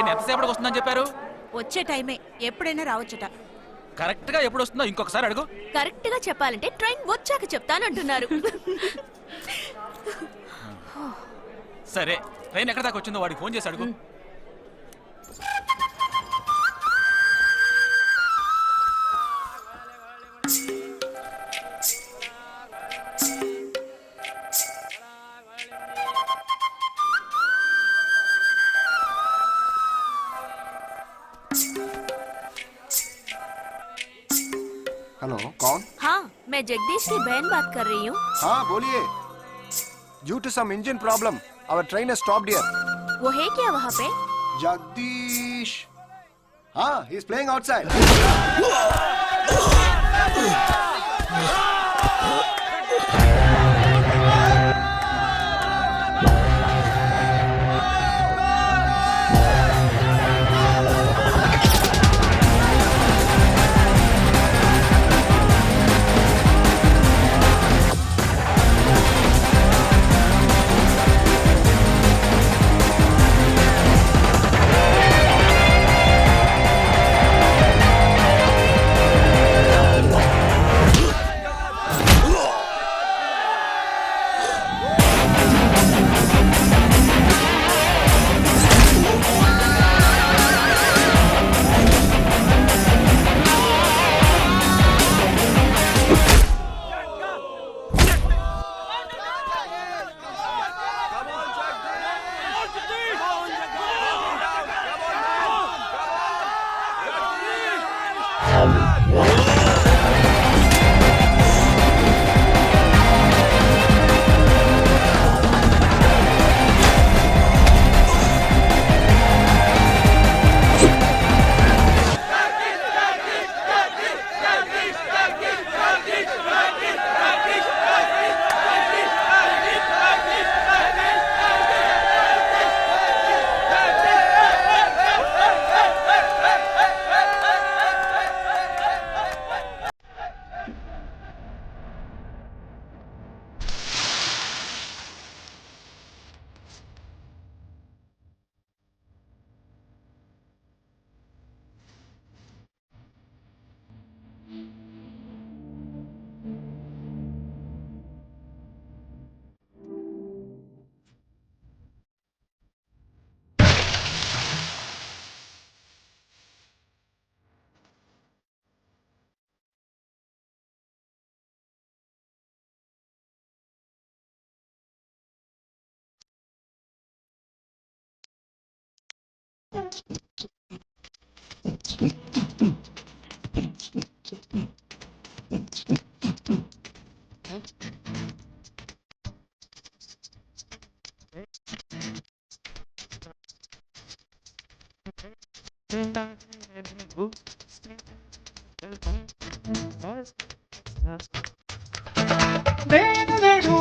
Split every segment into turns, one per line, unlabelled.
Train ఎంతసేపటికి వస్తుందని చెప్పారు?
వచ్చే టైమే, ఎప్పుడైనా రావచ్చుట.
కరెక్ట్ గా ఎప్పుడు వస్తుందో ఇంకొకసారి అడుగు.
కరెక్ట్ గా చెప్పాలంటే ట్రైన్ వచ్చాక చెప్తానంటున్నారు.
సరే, ట్రైన్ ఎక్కడ దాకా వచ్చిందో వాడికి ఫోన్ చేసి అడుగు.
हेलो, कौन?
हाँ, मैं जगदीश की बहन बात कर रही हूँ.
हाँ बोलिए. Due to some engine problem, our train has stopped here.
वो है क्या वहाँ पे?
Jagdish. हाँ, he is playing outside.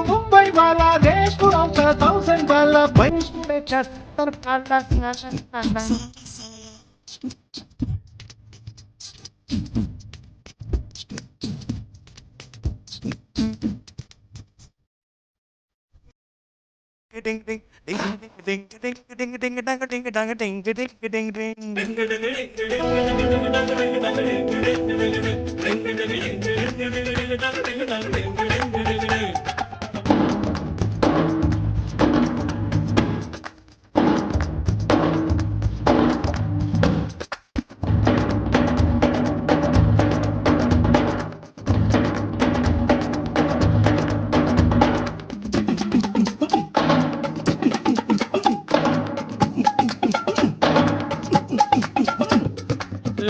Mumbai वाला देश पुराना 1000 वाला ding ding ding ding ding ding ding dang ding dang ding ding ding ding.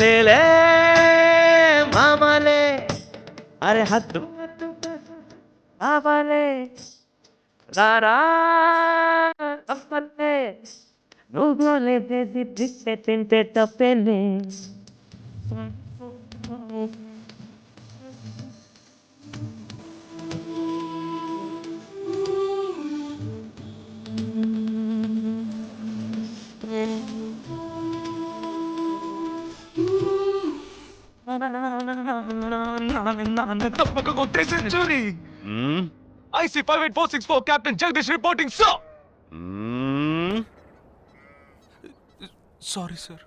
ले ले मामा ले अरे हद्दू मामा ले रारा अम्मले నువ్వు లేపేసి దిస్తే తింటే తప్పేలే
Century! IC 58464, Captain Jagdish reporting, sir!
Sorry sir.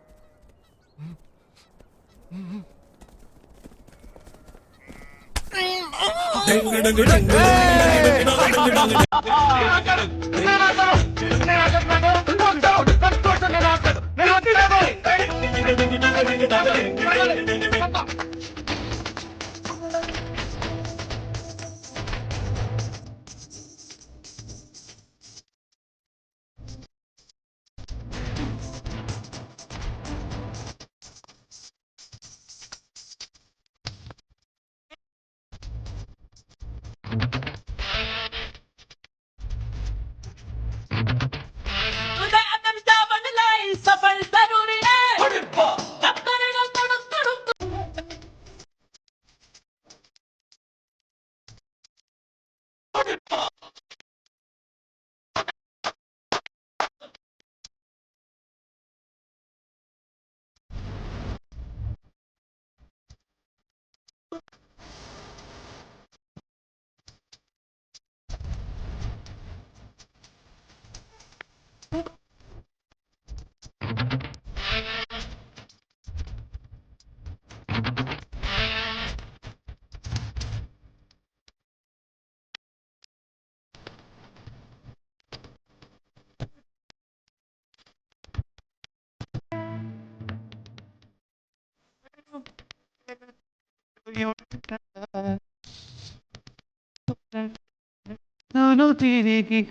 నన్ను తిరిగి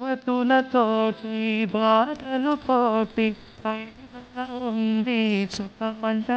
వతులతోటి బాటలు పోటి ఉంది సుఖమంట.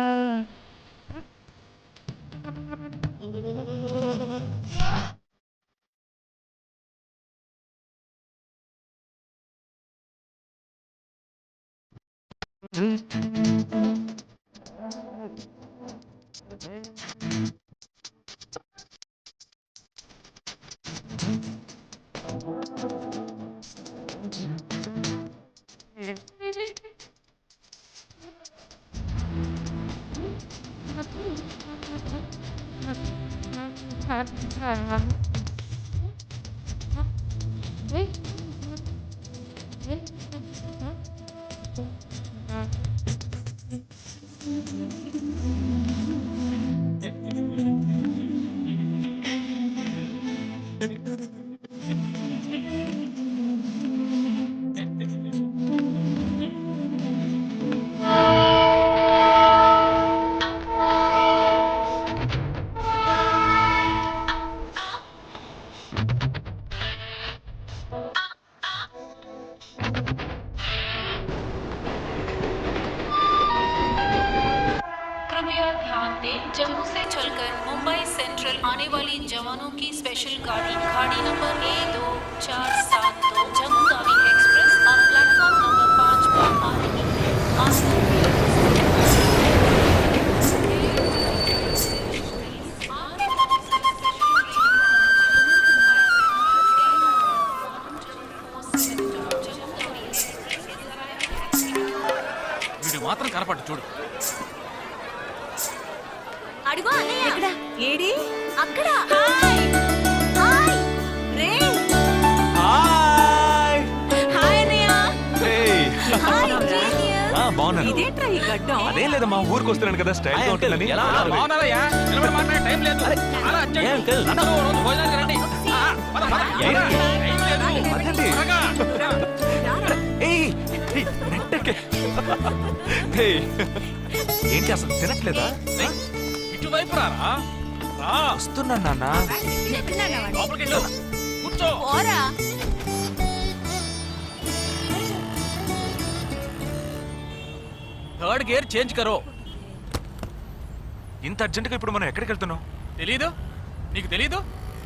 कृपया ध्यान दें, जम्मू से चलकर मुंबई सेंट्रल आने वाली जवानों की स्पेशल गाड़ी गाड़ी number A2472 Jammu Tawi express अब प्लेटफॉर्म नंबर 5 पर आ रही है।
వీడు మాత్రం కనపడ్డు చూడు.
అడుగు అన్నయ్య.
ఎక్కడ ఏడి
అక్కడ. హాయ్ హాయ్ రే.
హాయ్.
హాయ్ అన్నయ్య.
Hi genius.
బాగున్నాను.
ఇదేంట్రా ఈ గడ్డం?
అదేం లేదమ్మా, ఊరికి వస్తున్నాను కదా, స్టైల్ గా ఉంటుందని.
ఎలా బాగున్నారయ్యా? నిలబడి మాట్లాడే టైం లేదు. చాలా అర్జెంట్. అందరూ ఓ రోజు భోజనానికి రండి. పద, పద.
ఏంటి?
టైం లేదు.
పదండి.
త్వరగా.
ఏయ్, ఏయ్, నెట్టకే. ఏయ్, ఏంటి అసలు తినట్లేదా?
ఏయ్, ఇటువైపు రారా. రా.
వస్తున్నా నాన్న.
లోపలికి వెళ్ళు. కూర్చో.
పోరా.
థర్డ్ గేర్ చేంజ్ కరో.
ఇంత అర్జెంటుగా ఇప్పుడు మనం ఎక్కడికి వెళ్తున్నాం?
తెలీదు? నీకు తెలీదు?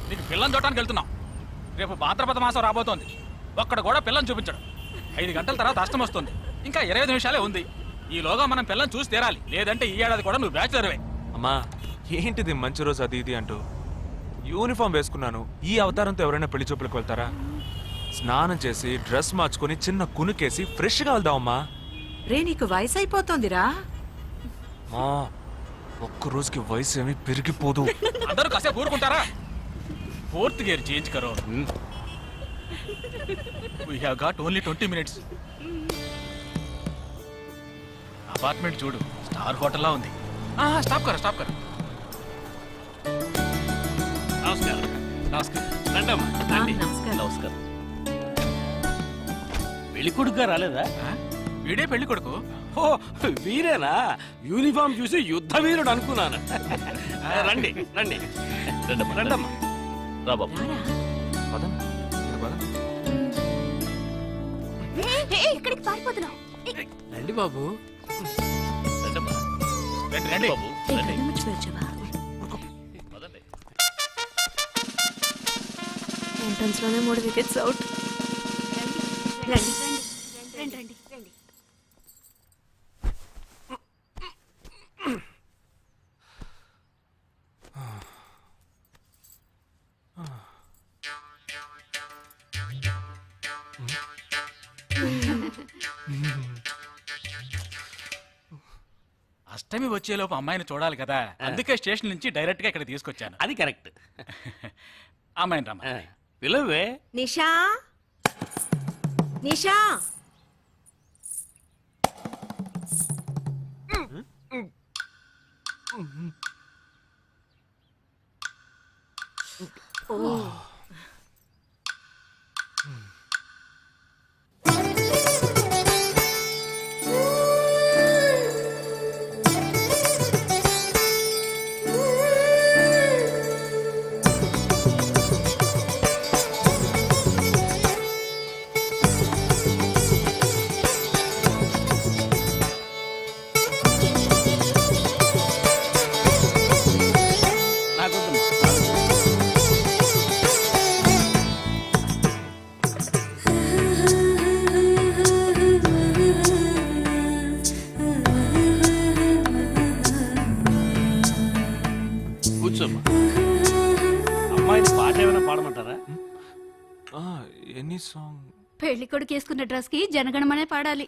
నీకు పిల్లని చూడటానికి వెళ్తున్నాం. రేపు భాద్రపద మాసం రాబోతోంది. ఒక్కడ కూడా పిల్లని చూపించడం. 5 గంటల తర్వాత అష్టం వస్తుంది. ఇంకా 25 నిమిషాలే ఉంది. ఈలోగా మనం పిల్లని చూసి తీరాలి. లేదంటే ఈ ఏడాది కూడా నువ్వు బ్యాచులర్వే.
అమ్మా, ఏంటిది మంచి రోజు అది ఇది అంటూ యూనిఫామ్ వేసుకున్నాను. ఈ అవతారంతో ఎవరైనా పెళ్లి చూపులకు వెళ్తారా? స్నానం చేసి డ్రెస్ మార్చుకొని చిన్న కునుకేసి ఫ్రెష్ గా వెళ్దామమ్మా.
రే నీకు వయసు అయిపోతోందిరా.
మా ఒక్క రోజుకి వయసు ఏమి పెరిగిపోదు.
అందరూ కాసేపు ఊరుకుంటారా? ఫోర్త్ గేర్ చేంజ్ కరో. We have got only 20 minutes. Apartment చూడు, స్టార్ హోటల్లా ఉంది. స్టాప్ కర స్టాప్ కర.
నమస్కారం.
నమస్కారం.
రండమ్మా రండి.
నమస్కారం.
నమస్కారం. పెళ్లి కొడుకుగా రాలేదా?
వీడే పెళ్లి కొడుకు.
ఓ వీరేనా? యూనిఫామ్ చూసి యుద్ధ వీరుడు అనుకున్నాను. రండి రండి రండమ్మా రండమ్మా. రా బాబు.
పదండి, మీరు పదండి.
ఇక్కడికి పారిపోతున్నావు.
రండి బాబు. రండమ్మా.
రండి రండి.
బాబు రండి. పదండి.
ఎంట్రన్స్ లోనే 3 వికెట్స్ అవుట్. రండి రండి రండి రండి.
అష్టమి వచ్చేలోపు అమ్మాయిని చూడాలి కదా, అందుకే స్టేషన్ నుంచి డైరెక్ట్ గా ఇక్కడ తీసుకొచ్చాను.
అది కరెక్ట్.
అమ్మాయిని రమ్మ.
పిలవే.
నిషా నిషా
నాకొద్దమ్మా. కూర్చోమ్మా. అమ్మాయిని పాట ఏమైనా పాడమంటారా?
Any song?
పెళ్లి కొడుకు వేసుకున్న డ్రెస్ కి జనగణమనే పాడాలి.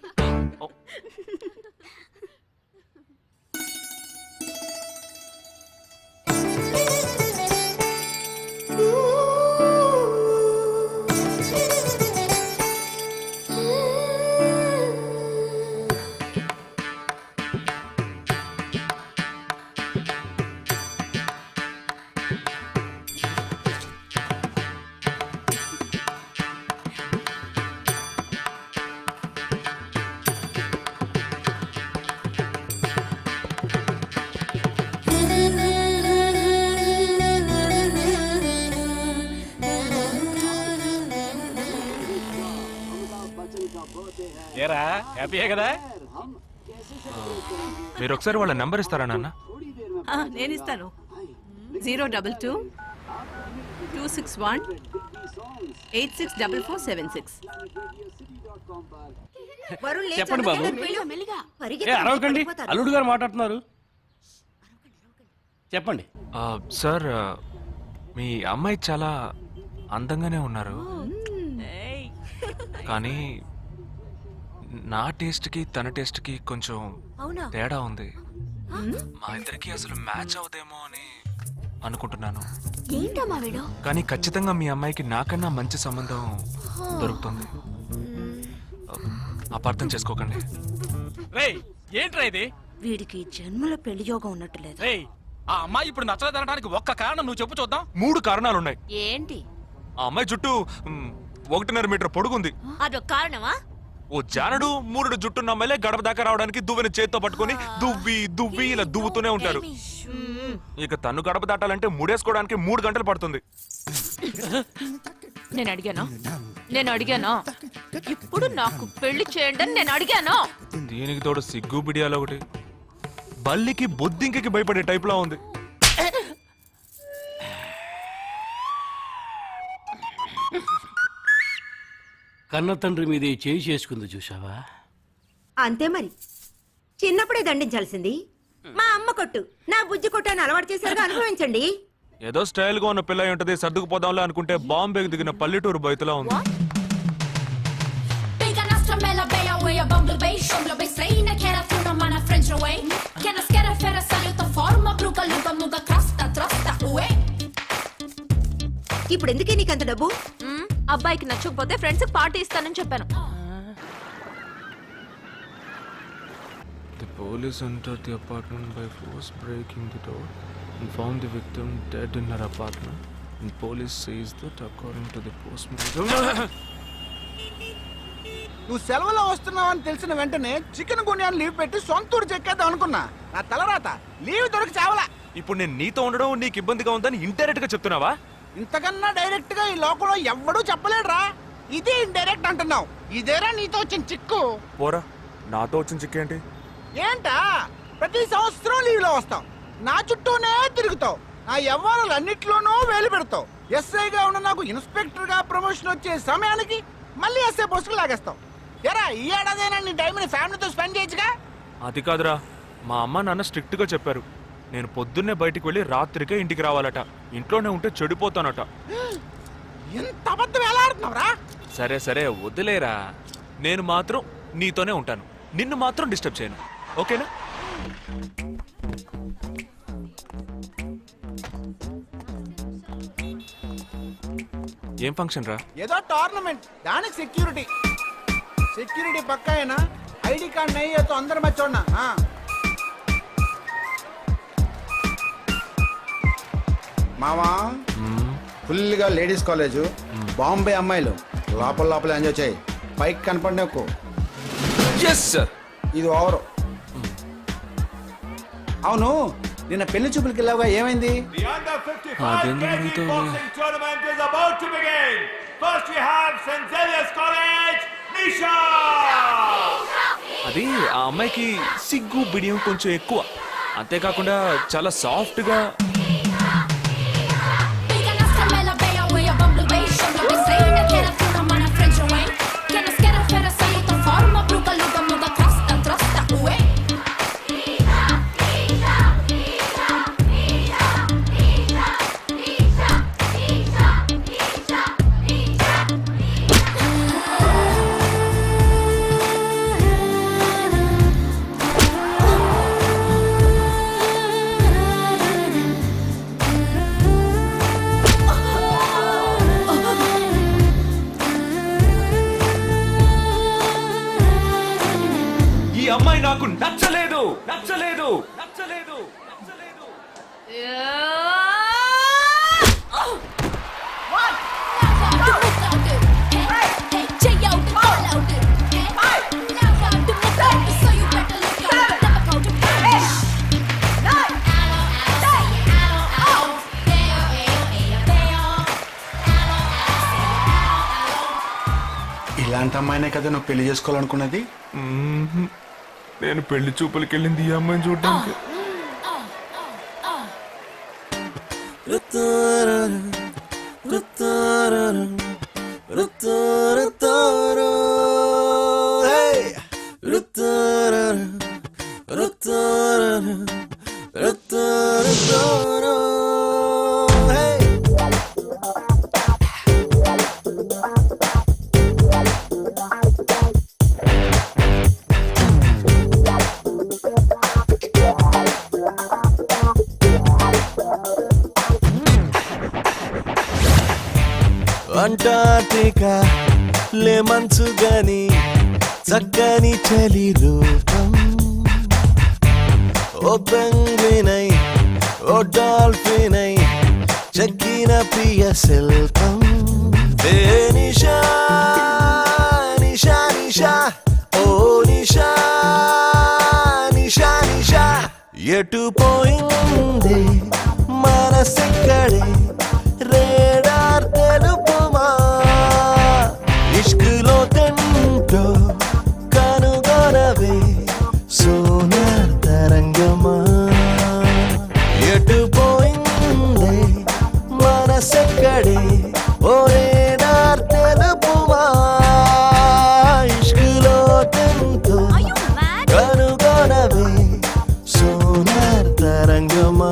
ఏరా హ్యాపీయే కదా?
మీరు ఒకసారి వాళ్ళ నెంబర్ ఇస్తారా నాన్న?
నేను ఇస్తాను. 022 261 864476.
చెప్పండి బాబు. ఏ అరవకండి, అల్లుడు గారు మాట్లాడుతున్నారు. చెప్పండి.
సార్, మీ అమ్మాయి చాలా అందంగానే ఉన్నారు, కానీ నా టేస్ట్కి తన టేస్ట్కి కొంచెం తేడా ఉంది. మా ఇద్దరికి అసలు మ్యాచ్ అవుదేమో అని అనుకుంటున్నాను.
ఏంటమ్మా వీడు?
కానీ ఖచ్చితంగా మీ అమ్మాయికి నాకన్నా మంచి సంబంధం దొరుకుతుంది. అపార్థం చేసుకోకండి.
రేయ్ ఏంట్రా ఇది?
వీడికి జన్మలో పెళ్లి యోగం ఉన్నట్టు లేదు.
రేయ్ ఆ అమ్మాయి ఇప్పుడు నచ్చలేదనడానికి ఒక్క కారణం నువ్వు చెప్పు చూద్దాం.
3 కారణాలున్నాయి.
ఏంటి?
ఆ అమ్మాయి చుట్టూ 1.5 మీటర్ పొడుగుంది.
అదొక కారణమా?
ఓ జానడు 3 జుట్టున్న అమ్మాయిలే గడప దాకా రావడానికి దువ్వెని చేత్తో పట్టుకొని దువ్వి దువ్వి ఇలా దువ్వుతూనే ఉంటారు. ఇక తను గడప దాటాలంటే ముడేసుకోవడానికి 3 గంటలు పడుతుంది.
నేను అడిగాను ఇప్పుడు నాకు పెళ్లి చేయండి అని నేను అడిగాను.
దీనికి తోడు సిగ్గు బిడియాలో ఒకటి. బల్లికి బొద్దింకకి భయపడే టైప్ లా ఉంది.
కన్న తండ్రి మీద చేయి చేసుకుంది చూసావా?
అంతే మరి, చిన్నప్పుడే దండించాల్సింది. మా అమ్మ కొట్టు, నా బుజ్జి కొట్టు అని అలవాటు చేశారుగా, అనుభవించండి.
ఏదో స్టైల్ గా ఉన్న పిల్ల ఉంటది, సర్దుకుపోదాంలే అనుకుంటే బాంబేకి దిగిన పల్లెటూరు బయటలా ఉంది.
ఇప్పుడు ఎందుకే నీకంత డబ్బు?
అబ్బాయికి నచ్చకపోతే ఫ్రెండ్స్ కి పార్టీ ఇస్తానని చెప్పాను.
The police entered the apartment by force, breaking the door, and found the victim dead in her apartment. And police says that, according to the postmortem.
నువ్వు సెలవులో వస్తున్నావని తెలిసిన వెంటనే చికెన్ గున్యాన్ని లీవ్ పెట్టి సొంతూరు చెక్కేద్దాం అనుకున్నా. నా తలరాత లీవ్ దొరికి చావలా.
ఇప్పుడు నేను నీతో ఉండడం నీకు ఇబ్బందిగా ఉందని ఇండైరెక్ట్ గా చెప్తున్నావా?
ఇంతకన్నా డైరెక్ట్ గా ఈ లోకంలో ఎవ్వడూ చెప్పలేడురా. ఇది ఇండైరెక్ట్ అంటున్నావు. ఇదేరా నీతో వచ్చిన చిక్కు.
పోరా, నాతో వచ్చిన చిక్కేంటి?
ఏంటా ప్రతి సంవత్సరం లీవ్ లో వస్తావు, నా చుట్టూనే తిరుగుతావు, నా వ్యవహారాలన్నిట్లోనూ వేలు పెడతావు. ఎస్ఐగా ఉన్న నాకు ఇన్స్పెక్టర్ గా ప్రమోషన్ వచ్చే సమయానికి మళ్ళీ ఎస్ఐ పోస్టుకు లాగేస్తావు. ఎరా ఈ ఏడాదైనా నీ టైంని ఫ్యామిలీతో స్పెండ్ చేయొచ్చుగా.
అది కాదురా, మా అమ్మ నాన్న స్ట్రిక్ట్ గా చెప్పారు. నేను పొద్దున్నే బయటికి వెళ్ళి రాత్రికే ఇంటికి రావాలట. ఇంట్లోనే ఉంటే చెడిపోతానట.
ఎంత అబద్ధం ఎలా ఆడుతున్నావురా?
సరే సరే వదిలేరా, నేను మాత్రం నీతోనే ఉంటాను. నిన్ను మాత్రం డిస్టర్బ్ చేయను, ఓకేనా? ఏం ఫంక్షన్ రా?
ఏదో టోర్నమెంట్, దానికి సెక్యూరిటీ పక్కా అయినా ఐడి కార్డ్ నయ్యి తో అందరు మర్చోడ్నా. మామా ఫుల్ గా లేడీస్ కాలేజ్, బాంబే అమ్మాయిలు లోపల లోపల ఎంజాయ్ చేయి. పైకి కనపడి ఎక్కువ. ఇది ఓవర్. అవును, నిన్న పెళ్లి చూపులకి వెళ్ళావుగా, ఏమైంది?
అది ఆ అమ్మాయికి సిగ్గు బిడియం కొంచెం ఎక్కువ. అంతేకాకుండా చాలా సాఫ్ట్ గా. ఈ అమ్మాయి నాకు నచ్చలేదు.
ఇలాంటి అమ్మాయినే కదా నువ్వు పెళ్లి చేసుకోవాలనుకున్నది?
నేను పెళ్లి చూపులకి వెళ్ళింది ఈ అమ్మాయిని చూడడానికి.
అంటార్టికా లే మంచు గని చక్కని చలి రూపం. ఓ పెంగ్వినై ఓ డాల్ఫినై చెక్కిన ప్రియ శిల్పం. ఏ నిషా నిషా నిషా ఓ నిషా నిషా నిషా ఎటు పోయింది మనసెక్కడే రేడార్ తెలుపుమా. ఇష్కులో తెంటో కనుగొనవే సోనార్ తరంగమా. ఎటు పోయింది మనసెక్కడే ఓ రేడార్ తెలుపుమా. ఇష్కులో తెంటో కనుగొనవే సోనార్ తరంగమా.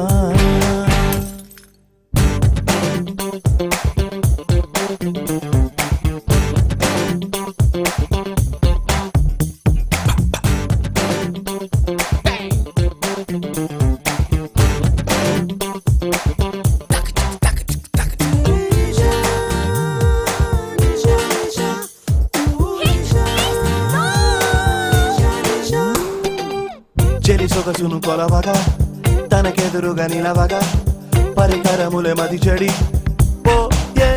సొగసును కొలవగా తనకెదురుగా నిలవగా పరికరములే మది చెడి పోయే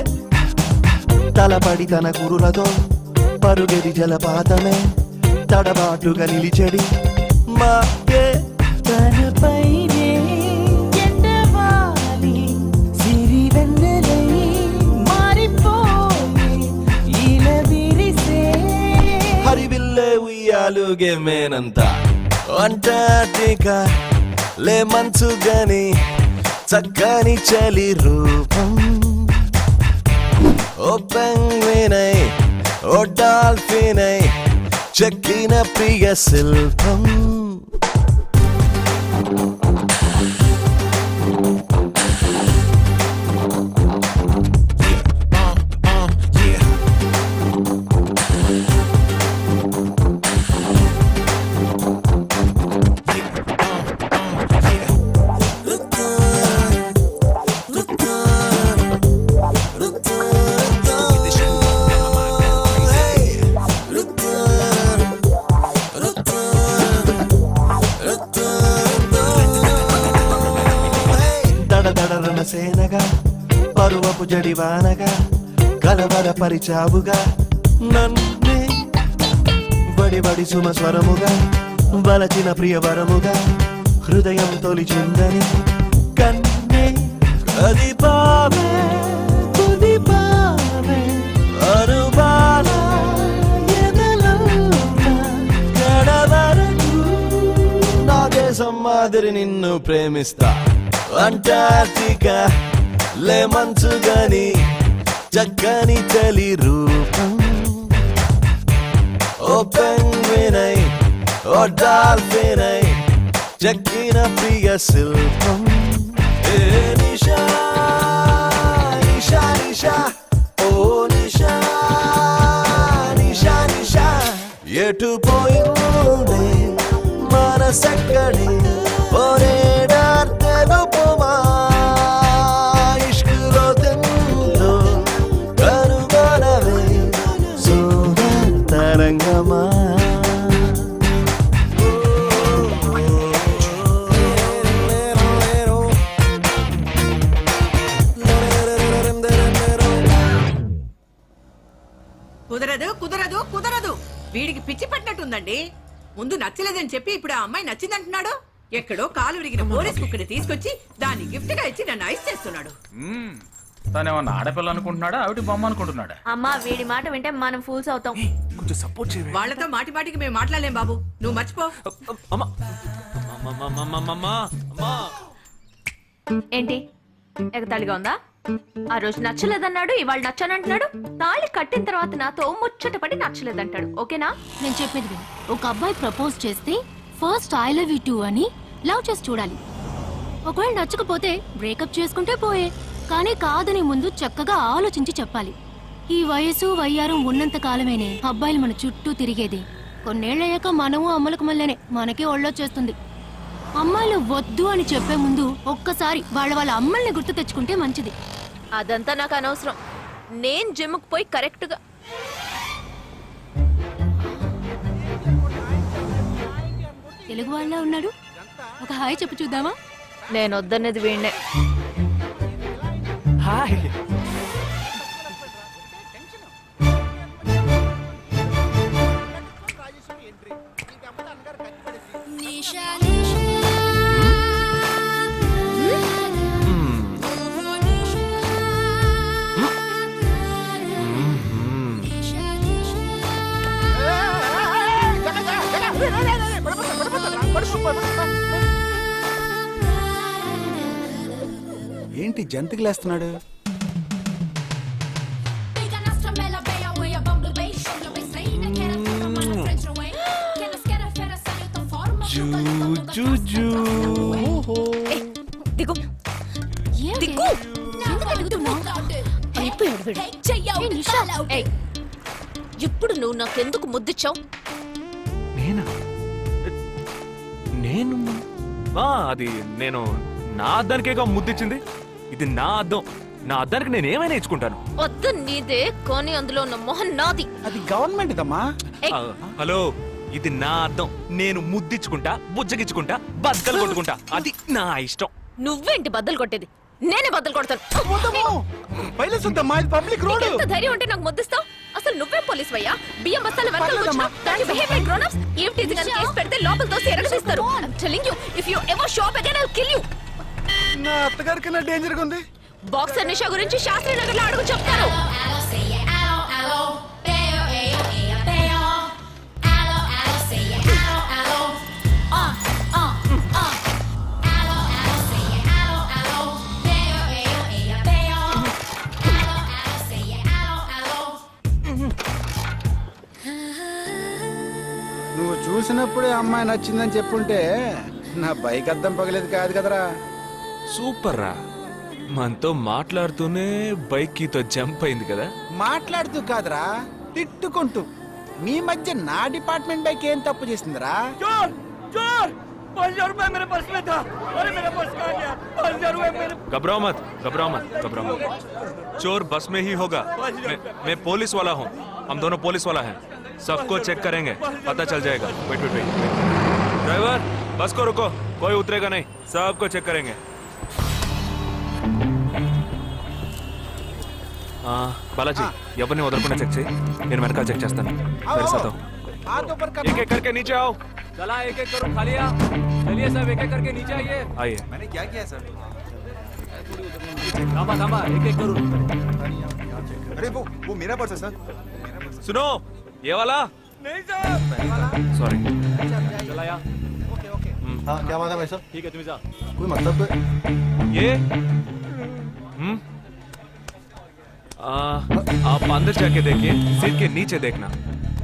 తలపడి తన కురులతో పరుగెది జలపాతమే తడబాటుగా నిలిచెడి మాకే తనపైనే ఎండవాలి సిరివెన్నెలై మారిపోయే ఇలా విరిసే హరివిల్లే ఉయ్యాలుగే మేనంతా అంటార్టిక లే మంచు గని చక్కని చలి రూపం ఓ పెంగ్వినై ఓ డాల్ఫినై చెక్కిన ప్రియ శిల్పం దడదడరన సేనగా పరువపు జడివానగా కలవరపరిచావుగా నన్నే బడి సుమ స్వరముగా బలచిన ప్రియవరముగా హృదయం తొలిచిందని కన్నే కదిపావే కుదిపావే అరుబాల ఎదలోన గడవరకు నా దేశం మాదిరి నిన్ను ప్రేమిస్తా అంటార్టిక లే మంచు గని చక్కని చలి రూపం ఓ పెంగ్వినై ఓ డాల్ఫినై చెక్కిన ప్రియ శిల్పం ఏ నిషా నిషా నిషా ఓ నిషా నిషా నిషా ఎటు పోయిందే మనసెక్కడి ఒరేడార్ తెలుపుమా ఇష్కులో తెంతో కనుగొనవే సోదర తరంగమా
కుదరదు కుదరదు కుదరదు వీడికి పిచ్చి పట్టినట్టుందండి. ముందు నచ్చలేదని చెప్పి ఇప్పుడు ఆ అమ్మాయి నచ్చిందంటున్నాడు. ఎక్కడో కాలు విరిగిన పోలీస్ కుక్కని తీసుకొచ్చి దాన్ని గిఫ్ట్ గా ఇచ్చి నన్ను ఐస్ చేస్తున్నాడు.
తనేమన్నా ఆడపిల్ల అనుకుంటున్నాడా ఆవిడ బొమ్మ అనుకుంటున్నాడా?
అమ్మా వీడి మాట వింటే మనం ఫూల్స్ అవుతాం.
కొంచెం సపోర్ట్ చేయవే.
వాళ్ళతో మాటి మాటికి మేము మాట్లాడలేం బాబు, నువ్వు మర్చిపో.
అమ్మా
ఏంటి ఎగతాళిగా ఉందా? ఆ రోజు నచ్చలేదన్నాడు, ఇవాళ నచ్చానంటున్నాడు. తాళి కట్టిన తర్వాత నాతో ముచ్చట పడి నచ్చలేదంటాడు. ఓకేనా?
నేను చెప్పేది విను. ఒక అబ్బాయి ప్రపోజ్ చేస్తే first I love you two అని లవ్ చేసి చూడాలి. ఒకవేళ నచ్చకపోతే బ్రేకప్ చేసుకుంటే పోయే. కానీ కాదని ముందు చక్కగా ఆలోచించి చెప్పాలి. ఈ వయసు వయ్యారం ఉన్నంత కాలమేనే అబ్బాయిలు మన చుట్టూ తిరిగేది. కొన్నేళ్లయ్యాక మనము అమ్మలకు మళ్ళీనే మనకే ఒళ్ళొచ్చేస్తుంది. అమ్మాయిలు వద్దు అని చెప్పే ముందు ఒక్కసారి వాళ్ళ అమ్మల్ని గుర్తు తెచ్చుకుంటే మంచిది.
అదంతా నాకు అనవసరం. నేను జిమ్కి పోయి కరెక్ట్ గా
తెలుగు వాళ్ళ ఉన్నాడు. ఒక హాయ్ చెప్పు చూద్దామా?
నేను వద్దన్నది వీణ్ణే.
హాయ్.
ఏంటి జంతికలేస్తున్నాడు?
దిగు దిగు. ఎందుకు దిగుతున్నావు? అయిపోయాడు వీడు. ఏ నిషా, ఏయ్, ఇప్పుడు నువ్వు నాకెందుకు ముద్దిచ్చావు?
నేను అది నేను నా అద్దానికేగా ముద్దిచ్చింది. ఇది నా అద్దం. నా అద్దానికి నేను ఏమైనా ఇచ్చుకుంటాను.
వద్దు నీదే, కానీ అందులో ఉన్న మొహం నాది.
అది గవర్నమెంట్ దమ్మా.
హలో, ఇది నా అర్థం. నేను ముద్దిచ్చుకుంటా, బుజ్జగిచ్చుకుంటా, బద్దలు కొట్టుకుంటా. అది నా ఇష్టం.
నువ్వేంటి బద్దలు కొట్టేది? నేనే బద్దలు కొడతాను.
పైల సుద్దమ్మా, ఇది పబ్లిక్ రోడ్.
ఎంత ధైర్యం ఉంటే నాకు ముద్దిస్తావు? అసలు నువ్వేం పోలీస్ వయ్యా? బియ్యం బస్తాల వెనకాల కూర్చున్నా దానికి బిహేవ్ లైక్ గ్రోన్ అప్స్. ఏం టీజింగ్ అని కేసు పెడితే లోపల తోసి ఎరగదీస్తారు. I'm telling you, if you ever show up again, I'll kill you.
నా అత్తగారి కన్నా డేంజర్ గా ఉంది.
బాక్సర్ నిషా గురించి శాస్త్రి నగర్ లో అడుగు చెప్తారు.
నువ్వు చూసినప్పుడే అమ్మాయి నచ్చిందని చెప్పుంటే నా బైక్ అద్దం పగలేదు కాదు కదరా.
సూపర్ రా. మనతో మాట్లాడుతూనే బైక్ కీతో జంప్ అయింది కదా.
మాట్లాడుతూ కాదురా, తిట్టుకుంటూ. మీ మధ్య నా డిపార్ట్మెంట్ బైక్ ఏం తప్పు చేసిందిరా?
घबराओ मत, घबराओ मत, घबराओ मत. चोर बस में ही होगा. मैं पुलिस वाला हूँ. हम दोनों पुलिस वाला हैं. सबको चेक करेंगे, पता चल जाएगा. Wait wait wait. ड्राइवर, बस को रुको. कोई उतरेगा नहीं. सबको चेक करेंगे. बालाजी, ఎవరిని వదలకుండా చెక్ చేయి. నేను వెనకాల చెక్ చేస్తాను. मेरे साथ आओ.
हाथ ऊपर कर.
एक एक करके नीचे आओ.
चला एक एक करो खाली. चलिए सब एक एक करके नीचे आइए.
आइए.
मैंने क्या किया सर? थामा थामा एक एक करो.
अरे वो मेरा पर्स है सर.
सुनो, ये वाला
नहीं सर.
सॉरी.
चला यार.
हाँ क्या बात है भाई साहब?
ठीक है तुम जा.
कोई मतलब तो
ये आप अंदर जाके देखिए. सीट के नीचे देखना.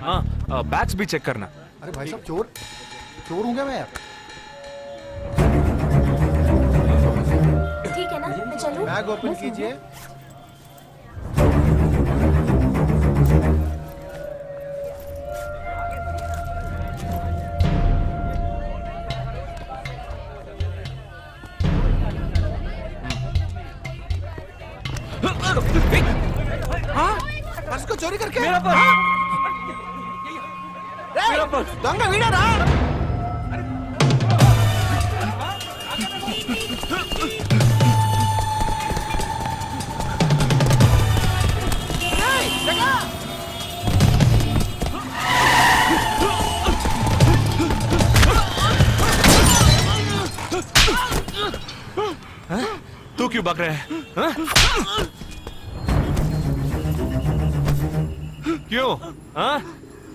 हाँ, बैग्स भी चेक करना.
अरे भाई साहब चोर चोर हूँ क्या मैं यार?
ठीक है ना, मैं चलूं?
बैग ओपन कीजिए. हाँ? पर्स को चोरी करके?
मेरा पर्स.
मेरा पर्स. दंगा वीडरा.
तू क्यों भाग रहा है? हाँ? क्यों? हाँ?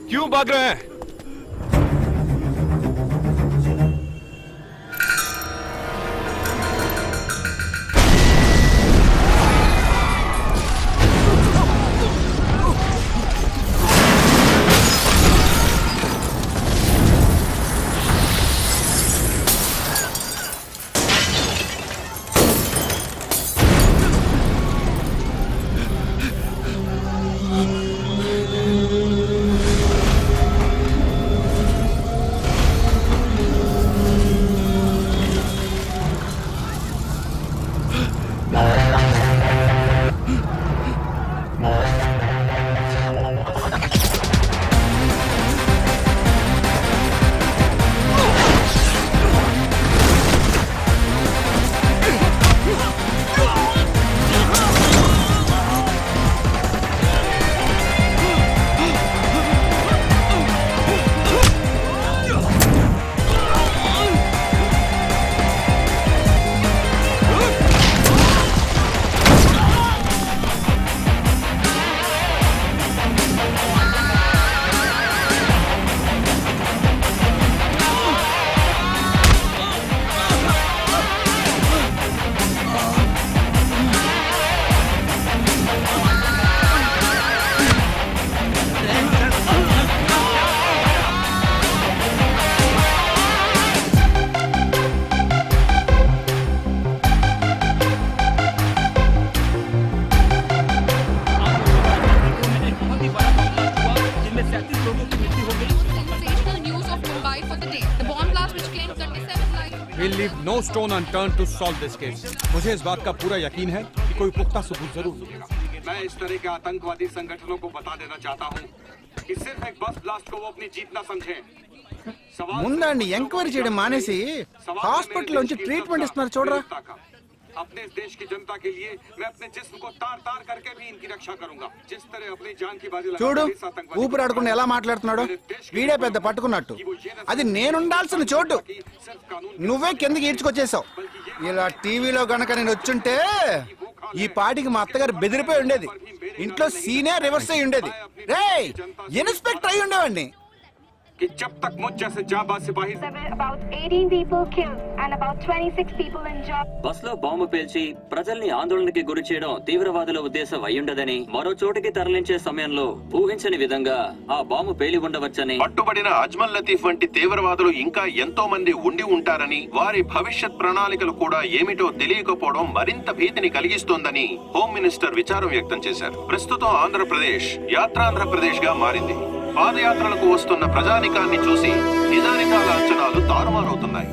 क्यों भाग रहा है?
We'll leave no stone unturned to solve this case. मुझे इस बात का पूरा यकीन है कि कोई पुख्ता सबूत जरूर मिलेगा. मैं इस तरह के आतंकवादी संगठनों को बता देना चाहता हूँ कि सिर्फ एक बस ब्लास्ट को वो अपनी जीत ना समझें।
ముందండి ఎంక్వైరీ చేయడం మానేసి హాస్పిటల్ నుంచి ట్రీట్మెంట్ ఇస్తున్నారు చూడరా.
अपने इस देश की जनता के लिए मैं अपने जिस्म को तार तार करके भी इनकी रक्षा करूंगा। जिस तरह अपनी जान की बाजी
చూడు ఊపిరాడకుండా ఎలా మాట్లాడుతున్నాడు. వీడే పెద్ద పట్టుకున్నట్టు. అది నేనుండాల్సిన చోటు నువ్వే కిందకి ఈడ్చుకొచ్చేసావు. ఇలా టీవీలో గనక నేను వచ్చుంటే ఈ పాటికి మా అత్తగారు బెదిరిపోయి ఉండేది. ఇంట్లో సీనియర్ రివర్స్ అయి ఉండేది. రేయ్ ఇన్స్పెక్టర్ అయి ఉండేవాడిని.
कि जब तक मुझ जैसे जाबाज सिपाही
about 18 people killed and about 26 people injured.
Bus లో బాంబు పేల్చి ప్రజల్ని ఆందోళనకి గురి చేయడం తీవ్రవాదుల ఉద్దేశం అయ్యుండదని, మరో చోటుకి తరలించే సమయంలో ఊహించని విధంగా ఆ బాంబు పేలి ఉండవచ్చని,
పట్టుబడిన అజ్మల్ లతీఫ్ వంటి తీవ్రవాదులు ఇంకా ఎంతో మంది ఉండి ఉంటారని, వారి భవిష్యత్ ప్రణాళికలు కూడా ఏమిటో తెలియకపోవడం మరింత భీతిని కలిగిస్తోందని హోమ్ మినిస్టర్ విచారం వ్యక్తం చేశారు. ప్రస్తుతం ఆంధ్రప్రదేశ్ యాత్రాంధ్రప్రదేశ్ గా మారింది. పాదయాత్రలకు వస్తున్న ప్రజానికాన్ని చూసి నిజానిజాల అంచనాలు తారుమారవుతున్నాయి.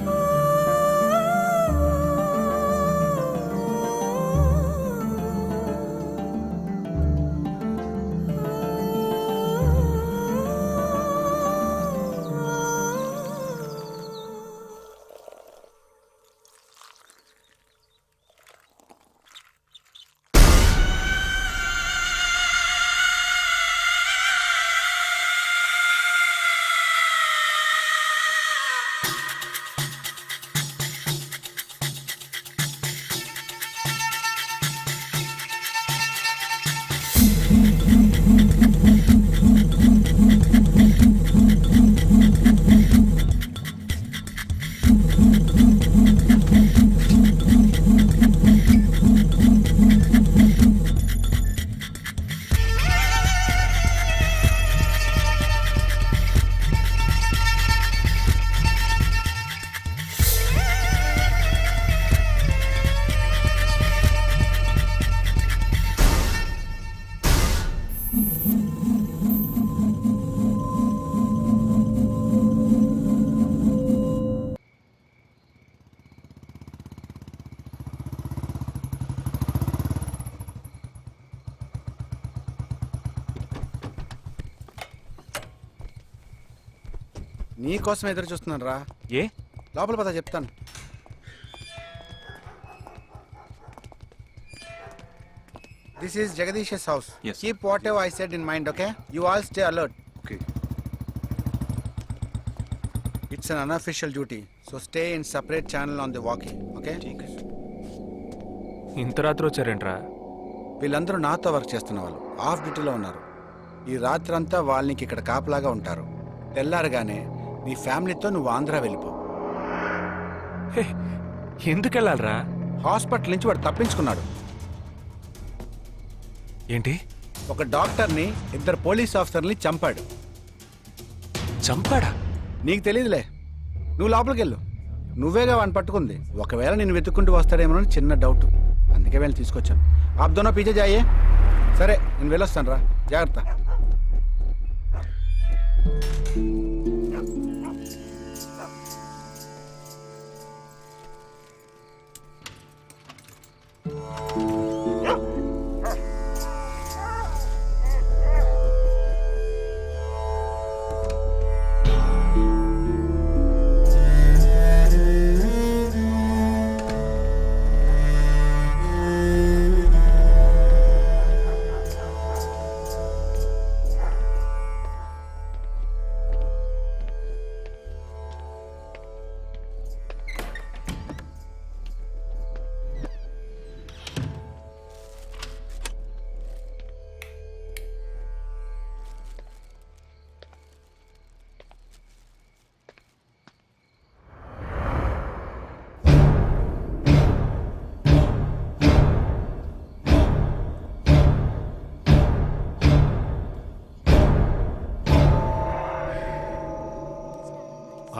నీకోసం ఎదురు చూస్తున్నాను రా.
ఏ
లోపల పద చెప్తాను. This is Jagadish's house.
Yes.
Keep whatever I said in mind, okay? You all stay alert.
Okay.
It's an unofficial duty, so stay in separate channel on the walkie, okay?
ఇంత రాత్రి వచ్చారేంట్రా?
వీళ్ళందరూ నాతో వర్క్ చేస్తున్న వాళ్ళు. Of డ్యూటీలో ఉన్నారు. ఈ రాత్రంతా వాళ్ళకి ఇక్కడ కాపలాగా ఉంటారు. తెల్లారగానే నీ ఫ్యామిలీతో నువ్వు ఆంధ్ర వెళ్ళిపో.
ఎందుకు వెళ్ళాలరా?
హాస్పిటల్ నుంచి వాడు తప్పించుకున్నాడు.
ఏంటి?
ఒక డాక్టర్ని, 2 పోలీస్ ఆఫీసర్ని చంపాడు.
చంపాడా?
నీకు తెలియదులే. నువ్వు లోపలికి వెళ్ళు. నువ్వేగా వాడిని పట్టుకుంది. ఒకవేళ నేను వెతుక్కుంటూ వస్తాడేమో చిన్న డౌట్. అందుకే వెళ్ళి తీసుకొచ్చాను. ఆప్ దోనో పీछे जाइए. సరే నేను వెళ్ళొస్తాను రా. జాగ్రత్త.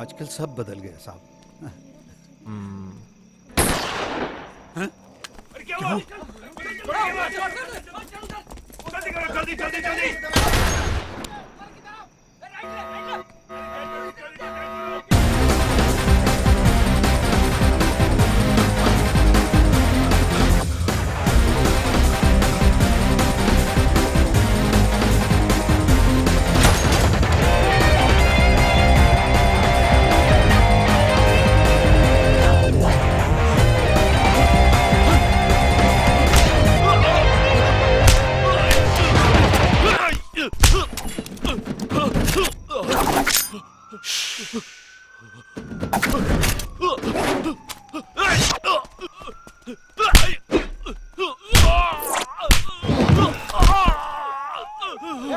आजकल सब बदल गया साहब.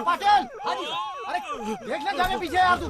पटेल अरे देख ले जाके पीछे यार तू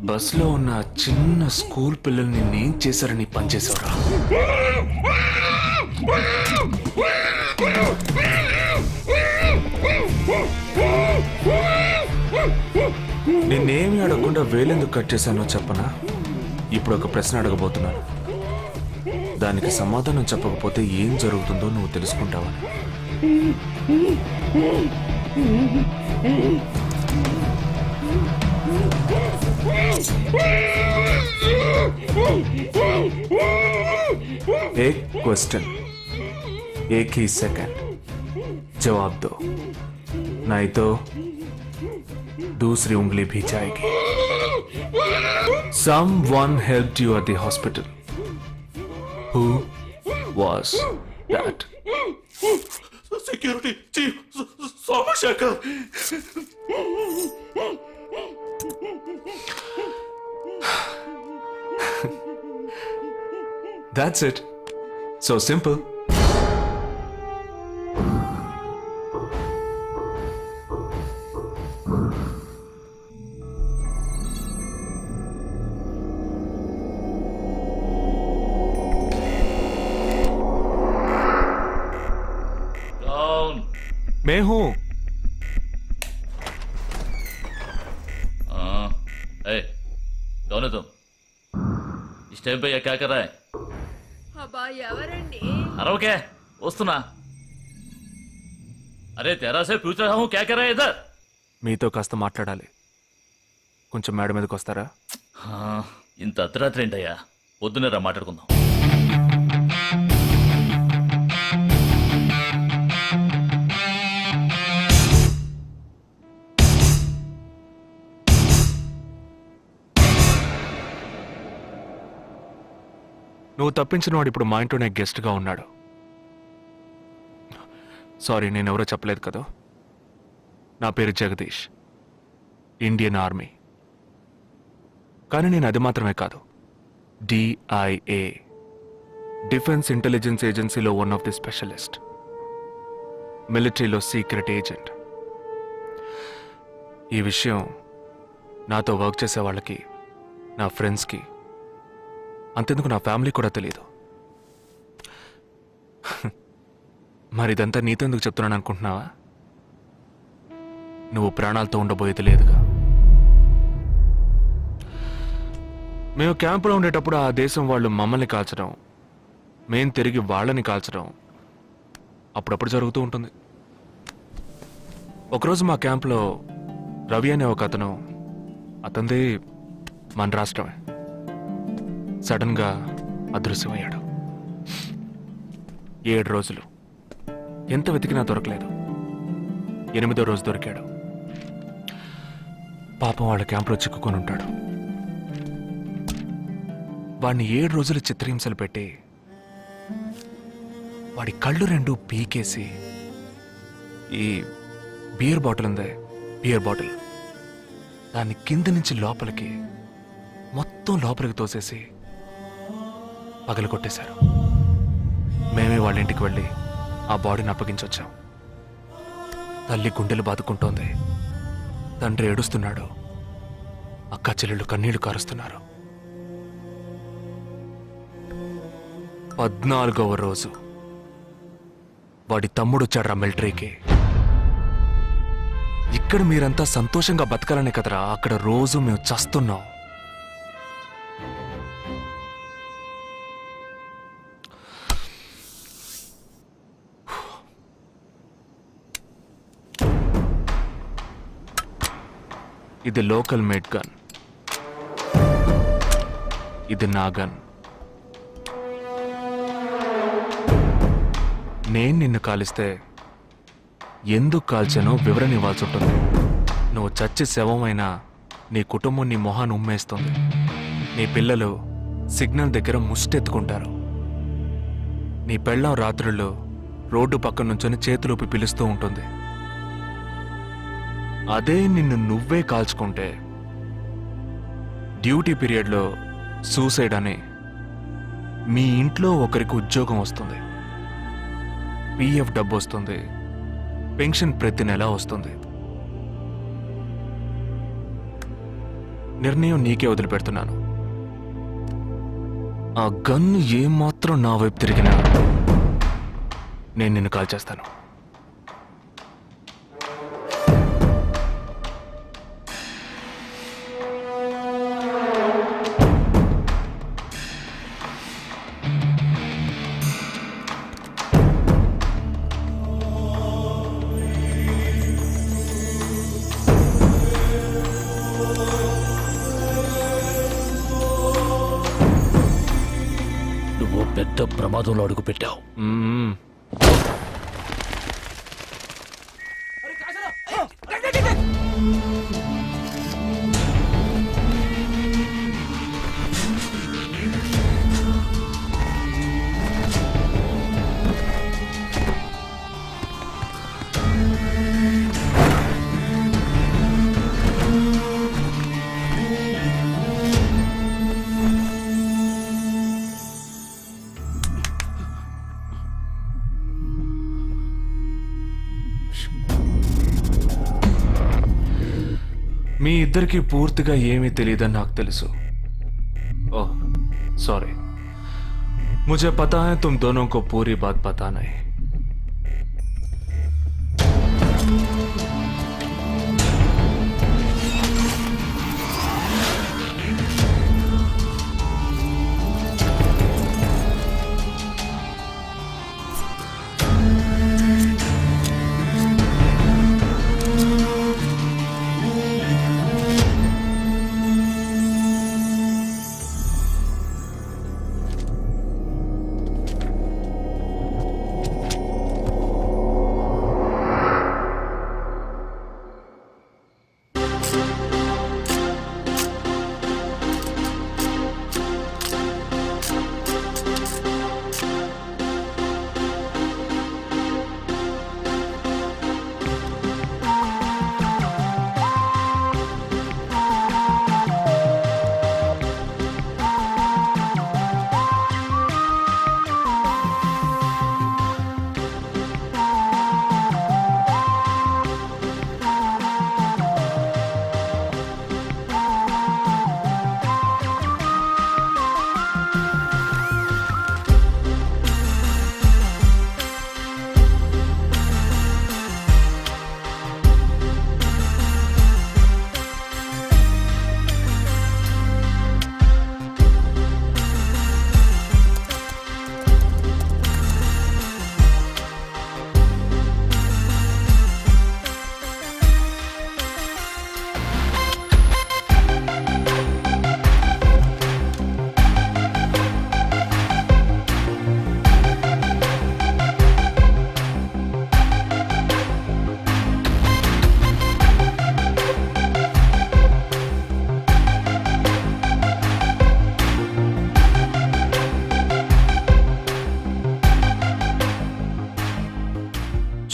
బస్లో ఉన్న ఆ చిన్న స్కూల్ పిల్లల్ని నేను చేశారని పనిచేశారా? నిన్నేమి అడగకుండా వేలెందుకు కట్ చేశానో చెప్పనా? ఇప్పుడు ఒక ప్రశ్న అడగబోతున్నాను. దానికి సమాధానం చెప్పకపోతే ఏం జరుగుతుందో నువ్వు తెలుసుకుంటావని. एक क्वेश्चन एक ही सेकंड जवाब दो, नहीं तो दूसरी उंगली भी जाएगी. Someone helped you at the hospital. Who was that?
Security chief Somashekar.
That's it. So simple.
Down.
मैं हूँ.
Hey, कौन है तुम? इस टाइम पे ये क्या कर रहा है?
అబ్బా ఎవరండి?
अरे वस्तुना अरे तेरा से पूछ रहा हूँ क्या कर रहा है इधर?
మీతో కాస్త మాట్లాడాలి. కొంచెం మేడ మీదకి వస్తారా?
ఇంత అర్ధరాత్రి ఏంటయ్యా? పొద్దున్నే రా మాట్లాడుకుందాం.
నువ్వు తప్పించిన వాడు ఇప్పుడు మా ఇంట్లోనే గెస్ట్గా ఉన్నాడు. సారీ, నేనెవరో చెప్పలేదు కదా. నా పేరు జగదీష్, ఇండియన్ ఆర్మీ. కానీ నేను అది మాత్రమే కాదు, DIA, డిఫెన్స్ ఇంటెలిజెన్స్ ఏజెన్సీలో వన్ ఆఫ్ ది స్పెషలిస్ట్, మిలిటరీలో సీక్రెట్ ఏజెంట్. ఈ విషయం నాతో వర్క్ చేసే వాళ్ళకి, నా ఫ్రెండ్స్కి, అంతెందుకు నా ఫ్యామిలీ కూడా తెలియదు. మరి ఇదంతా నీతెందుకు చెప్తున్నాను అనుకుంటున్నావా? నువ్వు ప్రాణాలతో ఉండబోయేది లేదుగా. మేము క్యాంపులో ఉండేటప్పుడు ఆ దేశం వాళ్ళు మమ్మల్ని కాల్చడం, మేం తిరిగి వాళ్ళని కాల్చడం అప్పుడప్పుడు జరుగుతూ ఉంటుంది. ఒకరోజు మా క్యాంప్లో రవి అనే ఒక అతను, అతనిది మన రాష్ట్రమే, సడన్గా అదృశ్యమయ్యాడు. 7 రోజులు ఎంత వెతికినా దొరకలేదు. 8వ రోజు దొరికాడు. పాపం వాళ్ళ క్యాంపులో చిక్కుకొని ఉంటాడు. వాడిని 7 రోజులు చిత్రహింసలు పెట్టి వాడి కళ్ళు 2 పీకేసి ఈ బియర్ బాటిల్ ఉందే, బియర్ బాటిల్, దాన్ని కింద నుంచి లోపలికి మొత్తం లోపలికి తోసేసి పగలు కొట్టేశారు. మేమే వాళ్ళ ఇంటికి వెళ్ళి ఆ బాడీని అప్పగించొచ్చాం. తల్లి గుండెలు బాదుకుంటోంది, తండ్రి ఏడుస్తున్నాడు, అక్క చెల్లెళ్ళు కన్నీళ్లు కారుస్తున్నారు. 14వ రోజు వాడి తమ్ముడు వచ్చాడ్రా మిలిటరీకి. ఇక్కడ మీరంతా సంతోషంగా బతకాలనే కదరా అక్కడ రోజు మేము చస్తున్నాం. ఇది లోకల్ మేడ్ గన్, ఇది నా గన్. నేను నిన్ను కాలిస్తే ఎందుకు కాల్చానో వివరణ ఇవ్వాల్సి ఉంటుంది. నువ్వు చచ్చి శవమైనా నీ కుటుంబం నీ మొహాన్ని ఉమ్మేస్తుంది. నీ పిల్లలు సిగ్నల్ దగ్గర ముష్టెత్తుకుంటారు. నీ పెళ్ళాం రాత్రుల్లో రోడ్డు పక్కన నుంచొని చేతులూపి పిలుస్తూ ఉంటుంది. అదే నిన్ను నువ్వే కాల్చుకుంటే డ్యూటీ పీరియడ్లో సూసైడ్ అని మీ ఇంట్లో ఒకరికి ఉద్యోగం వస్తుంది, పిఎఫ్ డబ్బు వస్తుంది, పెన్షన్ ప్రతి నెల వస్తుంది. నిర్ణయం నీకే వదిలిపెడుతున్నాను. ఆ గన్ను ఏమాత్రం నా వైపు తిరిగినా నేను నిన్ను కాల్చేస్తాను.
నువ్వు పెద్ద ప్రమాదంలో అడుగు పెట్టావు.
మీ ఇద్దరికి పూర్తిగా ఏమీ తెలియదని నాకు తెలుసు. ఓహ్ सॉरी, मुझे पता है तुम दोनों को पूरी बात पता नहीं.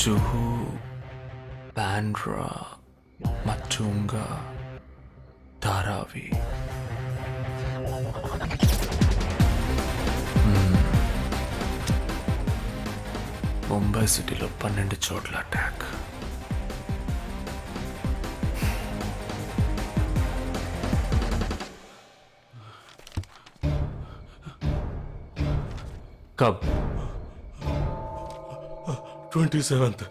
जुहू, बांद्रा, मटुंगा, धारावी. ముంబై సిటీలో 12 చోట్ల అటాక్. కబ్
27th.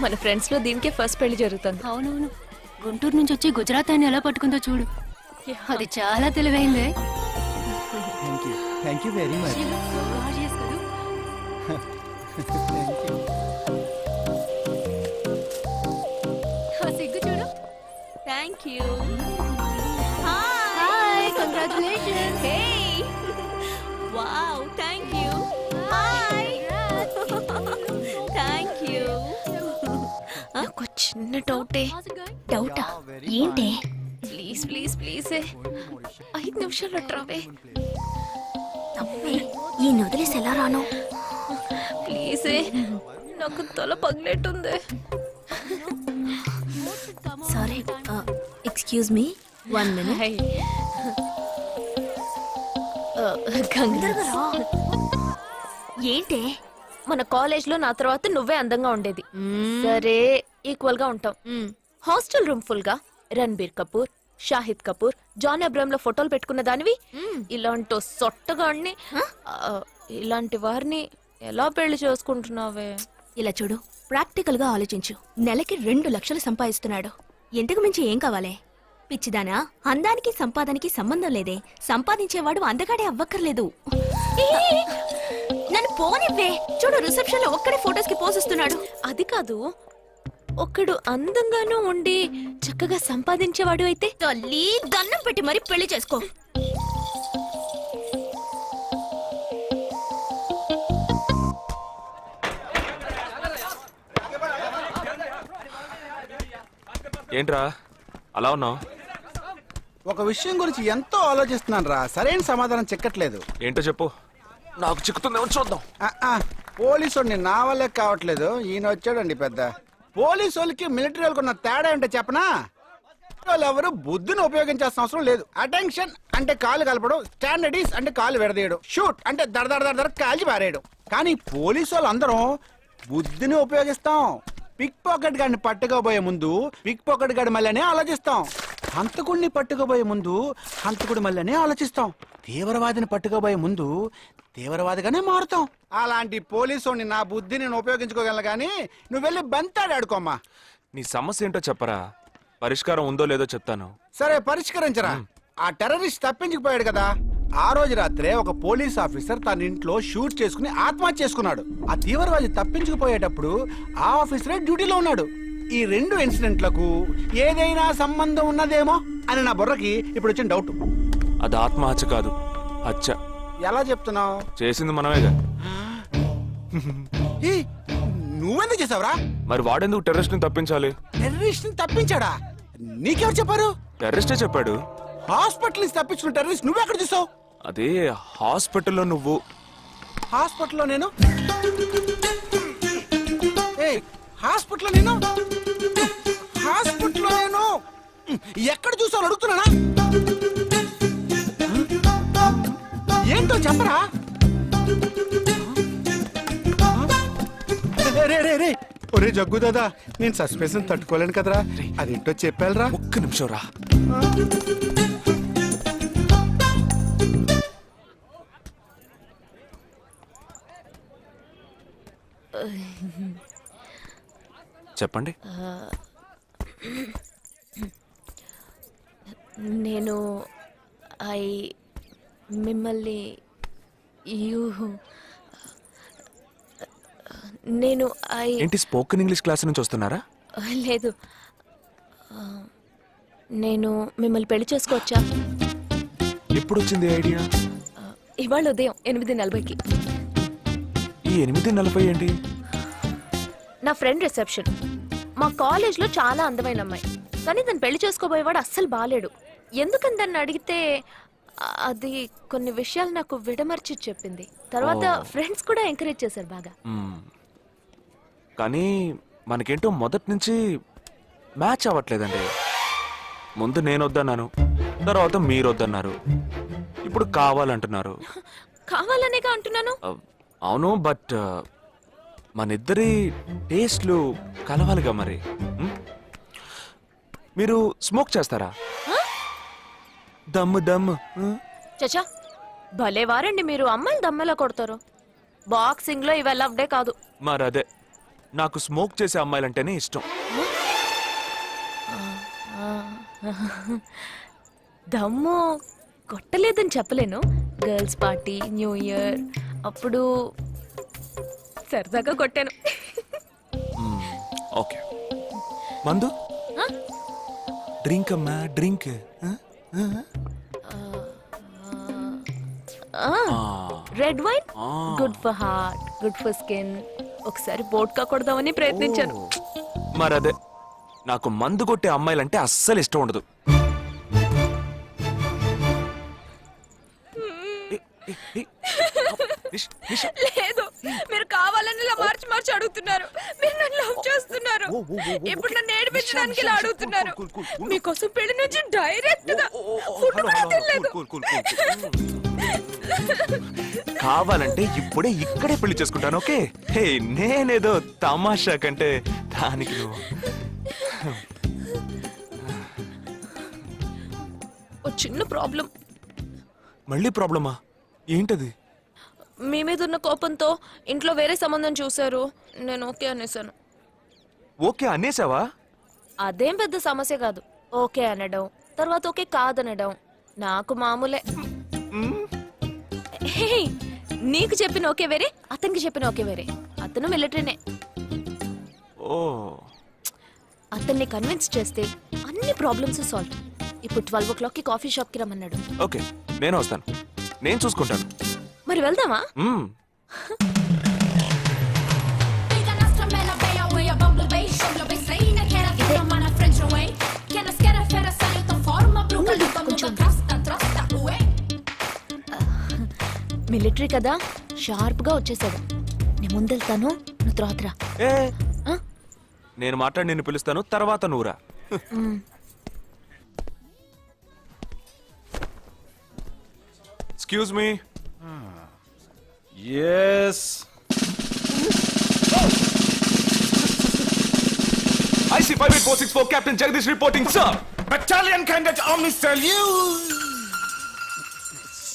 మన ఫ్రెండ్స్ లో దీనికే ఫస్ట్ పెళ్లి జరుగుతుంది.
అవునవును, గుంటూరు నుంచి వచ్చి గుజరాత్ అని ఎలా పట్టుకుందో చూడు. అది చాలా తెలివైందే.
Thank you very much.
సిగ్గు చూడు. Thank you.
Hi, congratulations.
Hey wow, thank you. Hi, thank you. నాకు చిన్న డౌటే.
డౌటా? ఏంటి?
ప్లీజ్ ప్లీజ్ ప్లీజ్ 5 నిమిషాలు అట్రావే.
ఈ వదిలేసి ఎలా రాను?
ప్లీజ్, నాకు తల పగిలేట్టుంది.
Sorry, excuse me, 1 minute. ఏంటి?
మన కాలేజ్ లో నా తర్వాత నువ్వే అందంగా ఉండేది. సరే, ఈక్వల్ గా ఉంటాం. హాస్టల్ రూమ్ ఫుల్ గా రణబీర్ కపూర్, షాహిద్ కపూర్, జాన్ అబ్రామ్ లో ఫోటోలు పెట్టుకున్న దానివి ఇలాంటి సొట్టగాడిని, ఇలాంటి వారిని ఎలా పెళ్లి చేసుకుంటున్నావే?
ఇలా చూడు, ప్రాక్టికల్ గా ఆలోచించు. నెలకి 2 లక్షలు సంపాదిస్తున్నాడు. ఎంతకు మించి ఏం కావాలే? పిచ్చిదానా, అందానికి సంపాదనకి సంబంధం లేదే. సంపాదించేవాడు అందగాడే అవ్వక్కర్లేదు. నన్ను పోనివ్వే. చూడు, రిసెప్షన్ లో ఒక్కడే ఫోటోస్ కి పోసిస్తున్నాడు.
అది కాదు, ఒకడు అందంగానూ ఉండి చక్కగా సంపాదించేవాడు అయితే
తల్లి దండం పెట్టి మరి పెళ్లి చేసుకో.
ఏంట్రా అలా ఉన్నావు?
ఒక విషయం గురించి ఎంతో ఆలోచిస్తున్నాను రా, సరైన సమాధానం చిక్కట్లేదు.
ఏంటో చెప్పు, నాకు చిక్కుతుందేమో చూద్దాం.
పోలీసు నా వల్లే కావట్లేదు. ఈయన వచ్చాడండి పెద్ద. పోలీసు వాళ్ళకి మిలిటరీ వాళ్ళకి ఉన్న తేడా ఏంటో చెప్పనా? వాళ్ళు ఎవరు బుద్ధిని ఉపయోగించాల్సిన అవసరం లేదు. అటెన్షన్ అంటే కాలు కలపడం, స్టాండర్డీస్ అంటే కాలు విడదీయడం, షూట్ అంటే దడ కాల్చి పారేయడం. కానీ పోలీసు వాళ్ళు అందరం బుద్ధిని ఉపయోగిస్తాం. పిక్ పాకెట్ గాడిని పట్టుకోబోయే ముందు పిక్ పాకెట్ గాడి మళ్ళీనే ఆలోచిస్తాం. హంతకుడిని పట్టుకోబోయే ముందు హంతకుడి మళ్ళీనే ఆలోచిస్తాం. తీవ్రవాదిని పట్టుకోబోయే ముందు తీవ్రవాదిగానే మారుతాం. అలాంటి పోలీసుని నా బుద్ధి నేను ఉపయోగించుకోగలను, కానీ నువ్వు వెళ్ళి బంతాడు ఆడుకోమ్మా.
నీ సమస్య ఏంటో చెప్పరా, పరిష్కారం ఉందో లేదో చెప్తాను.
సరే, పరిష్కరించరా. ఆ టెర్రరిస్ట్ తప్పించుకుపోయాడు కదా, ఆ రోజు రాత్రే ఒక పోలీస్ ఆఫీసర్ తన ఇంట్లో షూట్ చేసుకుని ఆత్మహత్య చేసుకున్నాడు. ఆ తీవ్రవాది తప్పించుకుపోయేటప్పుడు ఆ ఆఫీసరే డ్యూటీలో ఉన్నాడు. ఈ 2 ఇన్సిడెంట్లకు ఏదైనా సంబంధం ఉన్నదేమో అని నా బుర్రకి ఇప్పుడు వచ్చిన డౌట్.
అది ఆత్మహత్య కాదు, హత్య.
ఎలా చెప్తున్నావు?
చేసింది మనమేగా.
నువ్వెందుకు చేసావురా?
మరి వాడెందుకు టెర్రరిస్ట్ ని తప్పించాలి?
టెర్రరిస్ట్ ని తప్పించాడా? నీకెవరు చెప్పారు?
టెర్రరిస్టే చెప్పాడు.
హాస్పిటల్ నుంచి తప్పించుకున్న టెర్రరిస్ట్ నువ్వెక్కడ చూసావు?
అదే హాస్పిటల్లో నువ్వు.
హాస్పిటల్లో నేను హాస్పిటల్ నేను హాస్పిటల్ నేను ఎక్కడ చూసావు అడుగుతున్నానా? ఏంటో చెప్పరా? రే ఒరే జగ్గు దాదా, నేను సస్పెన్షన్ తట్టుకోలేను కదరా, అదేంటో చెప్పాలరా.
ఒక్క నిమిషం రా. చెప్పండి.
నేను మిమ్మల్ని నేను
ఏంటి స్పోకెన్ ఇంగ్లీష్ క్లాస్ నుంచి వస్తున్నారా?
లేదు, నేను మిమ్మల్ని పెళ్లి చేసుకోవచ్చా?
ఎప్పుడు వచ్చింది ఐడియా?
ఇవాళ ఉదయం 8:40కి.
ఈ 8:40 ఏంటి?
నా ఫ్రెండ్ రిసెప్షన్. మా కాలేజ్లో చాలా అందమైన అమ్మాయి, కానీ తను పెళ్లి చేసుకోబోయేవాడు అస్సలు బాలేడు. ఎందుకని దాన్ని అడిగితే అది కొన్ని విషయాలు నాకు విడమర్చి చెప్పింది. తర్వాత ఫ్రెండ్స్ కూడా ఎంకరేజ్ చేశారు బాగా.
కానీ మనకేంటో మొదటి నుంచి మ్యాచ్ అవ్వట్లేదండి. ముందు నేను వద్దన్నాను, తర్వాత మీరు వద్దన్నారు, ఇప్పుడు కావాలంటున్నారు.
కావాలనేగా అంటున్నాను.
అవును, బట్ మనిద్దరి టేస్ట్లు కలవాలిగా మరి. మీరు స్మోక్ చేస్తారా? దమ్ము దమ్ము.
చచ్చా, భలే వారండి మీరు. అమ్మాయిలు దమ్మెలా కొడతారు. బాక్సింగ్ లో ఇవి లవ్డే కాదు.
మరదే, నాకు స్మోక్ చేసే అమ్మాయిలంటేనే ఇష్టం.
దమ్ము కొట్టలేదని చెప్పలేను. గర్ల్స్ పార్టీ, న్యూ ఇయర్ అప్పుడు సరదాగా కొట్టాను.
ఓకే, మందు డ్రింక్ అమ్మా, drink.
Red wine good for heart, good for skin. ఒకసారి బోట్కా కొడదామని ప్రయత్నించాను.
మరదే, నాకు మందు కొట్టే అమ్మాయిలంటే అస్సలు ఇష్టం ఉండదు.
లేదు, మీరు కావాలని ఇలా మార్చి మార్చి అడుగుతున్నారు. మీరు నన్ను లవ్ చేస్తున్నారు. ఇప్పుడు నన్ను ఏడిపించడానికి ఇలా అడుగుతున్నారు. మీకోసం పెళ్లి నుంచి డైరెక్ట్ గా ఫుడ్ కూడా తినలేదు.
కావాలంటే ఇప్పుడే ఇక్కడే పెళ్లి చేసుకుంటాను. ఓకే, హే, నేనేదో తమాషా కంటే దానికి నువ్వు.
ఓ చిన్న ప్రాబ్లం.
మళ్ళీ ప్రాబ్లమా? ఏంటది?
మీ మీద ఉన్న కోపంతో ఇంట్లో వేరే సంబంధం చూశారు. నేను ఓకే అనేసాను.
ఓకే అనేసావా?
అదేం పెద్ద సమస్య కాదు. ఓకే అనడం, తర్వాత ఓకే కాదనడం నాకు మామూలే. హే, నీకు చెప్పిన ఓకే వేరే, అతనికి చెప్పిన ఓకే వేరే. అతను మిలిటరీనే.
ఓ,
అతన్ని కన్విన్స్ చేస్తే అన్ని ప్రాబ్లమ్స్ సాల్వ్. ఇప్పుడు 12 o'clockకి కాఫీ షాప్ కి రమ్మన్నాడు.
ఓకే, నేను వస్తాను, నేను చూసుకుంటాను.
మరి వెళ్దామా? మిలిటరీ కదా, షార్ప్ గా వచ్చేసాడు. నేను ముందెళ్తాను, నువ్వు తర్వాత రా.
నేను మాట్లాడి నిన్ను పిలుస్తాను, తర్వాత నువ్వురా. Excuse me.
Yes.
I see 58464 Captain Jagdish reporting, sir.
Battalion Cadet Army salute.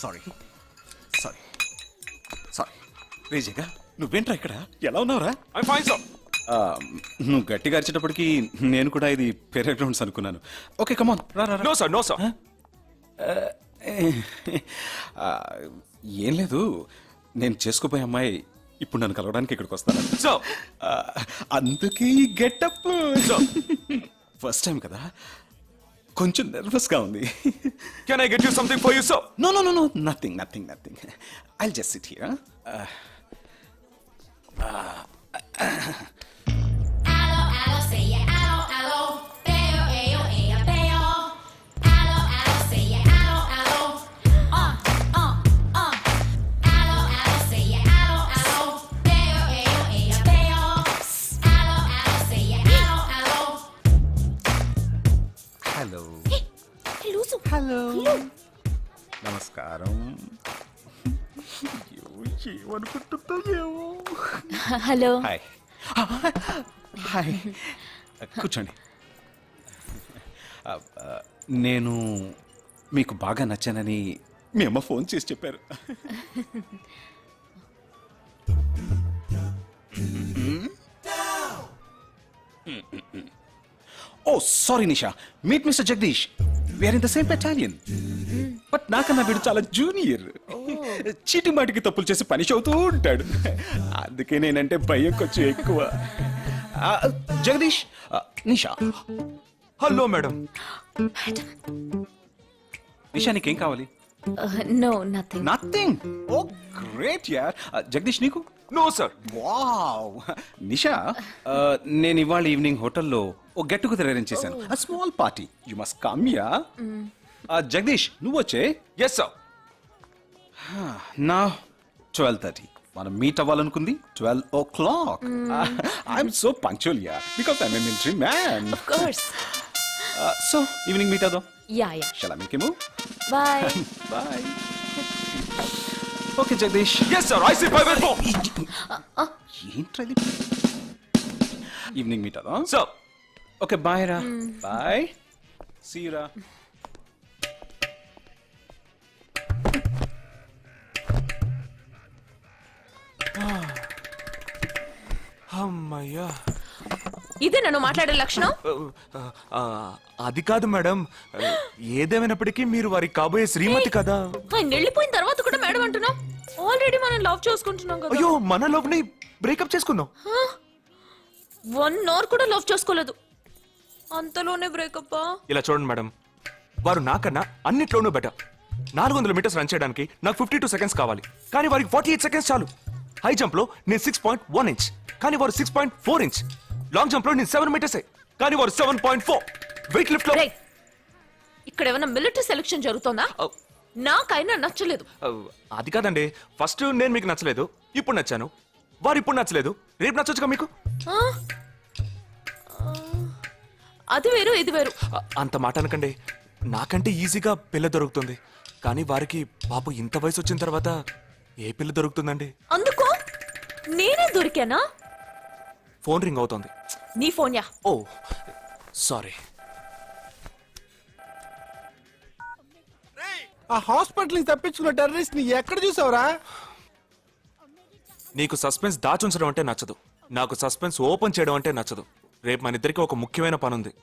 Sorry. రేజేగా, నువ్వేంట్రా ఇక్కడ? ఎలా ఉన్నావురా?
I'm fine, sir.
నువ్వు గట్టిగా అరిచేటప్పటికి నేను కూడా ఇది పేరే గ్రౌండ్స్ అనుకున్నాను. ఓకే, కమాన్ రా.
No, sir. No, sir.
ఏం లేదు, నేను చేసుకోపోయే అమ్మాయి ఇప్పుడు నన్ను కలవడానికి ఇక్కడికి వస్తాను.
సో
అందుకే గెటప్. ఫస్ట్ టైం కదా, కొంచెం నర్వస్ గా ఉంది.
Can I get you something for you, sir?
No. Nothing. I'll just sit here. నమస్కారం. ఏమనుకుంటుందో ఏమో.
హలో.
హాయ్. హాయ్. కూర్చోండి. నేను మీకు బాగా నచ్చానని మీ అమ్మ ఫోన్ చేసి చెప్పారు. Oh sorry Nisha, meet mister Jagdish. We are in the same battalion. But నాకన్నా వీడు చాలా జూనియర్. చీటి మాటికి తప్పులు చేసి పనిష్ అవుతూ ఉంటాడు. అందుకే నేనంటే భయం కొంచెం ఎక్కువ. జగదీష్, నిషా.
Hello madam.
నిషా, నీకేం కావాలి?
No, nothing.
Nothing. Oh great యార్. జగదీష్, నీకు?
No sir.
వావ్. నిషా, నేను ఇవాళ ఈవినింగ్ హోటల్లో ఓ గెట్ టుగెదర్ అరేంజ్ చేశాను. Small party. You must come yeah. Jagdish, నువ్వు వచ్చే.
Yes sir.
నా 12:30. మనం మీట్ అవ్వాలనుకుంది 12 o'clock. I'm so punctual yeah, because I'm a military man.
Of course.
So evening meet అవుదాం.
Yeah yeah.
Shall I make you move?
Bye.
Bye. Okay Jagdish.
Yes sir. I see 5 and 4.
ఏంట్రది? Evening meet అవుదాం.
Sir.
Okay bye రా. Bye. See you రా.
అమ్మయ్యా.
ఇదే నన్ను మాట్లాడే లక్షణం?
అది కాదు మేడం, ఏదేమైనప్పటికీ మీరు వారి కాబోయే శ్రీమతి కదా.
ఆయన వెళ్ళిపోయిన తర్వాత కూడా మేడం అంటున్నావు. ఆల్రెడీ మనం లవ్ చేసుకుంటున్నాం కదా.
అయ్యో, మన లోపుని బ్రేకప్ చేసుకుందాం.
1 hour కూడా లవ్ చేసుకోలేదు, అంతలోనే బ్రేకప్.
ఇలా చూడండి మేడం, వారు నాకన్నా అన్నిట్లోనూ బెటర్. 400 meters రన్ చేయడానికి నాకు 52 seconds కావాలి, కానీ వారికి 48 seconds చాలు. హై జంప్ లో నేను 6.1 inch, కానీ వారు 6.4 inch. లాంగ్ జంప్ లో నేను 7 meters, కానీ వారు 7.4. వెయిట్ లిఫ్ట్ లో.
ఇక్కడ ఏమైనా మిలిటరీ సెలక్షన్ జరుగుతుందా? నాకైనా నచ్చలేదు.
అది కాదండి, ఫస్ట్ నేను మీకు నచ్చలేదు, ఇప్పుడు నచ్చాను. వారు ఇప్పుడు నచ్చలేదు, రేపు నచ్చొచ్చుగా మీకు.
అది వేరు, ఇది వేరు.
అంత మాట అనకండి. నాకంటే ఈజీగా పిల్ల దొరుకుతుంది, కానీ వారికి పాపం ఇంత వయసు వచ్చిన తర్వాత ఏ పిల్ల దొరుకుతుందండి?
అందుకో నేనే దొరికానా?
ఫోన్ రింగ్ అవుతోంది.
నీ ఫోన్ యా.
ఓ సారీ.
ఆ హాస్పిటల్ ని తప్పించుకున్న టెర్రరిస్ట్ ని ఎక్కడ చూసావురా?
నీకు సస్పెన్స్ దాచుంచడం అంటే నచ్చదు, నాకు సస్పెన్స్ ఓపెన్ చేయడం అంటే నచ్చదు. రేపు మన ఇద్దరికి ఒక ముఖ్యమైన పని ఉంది.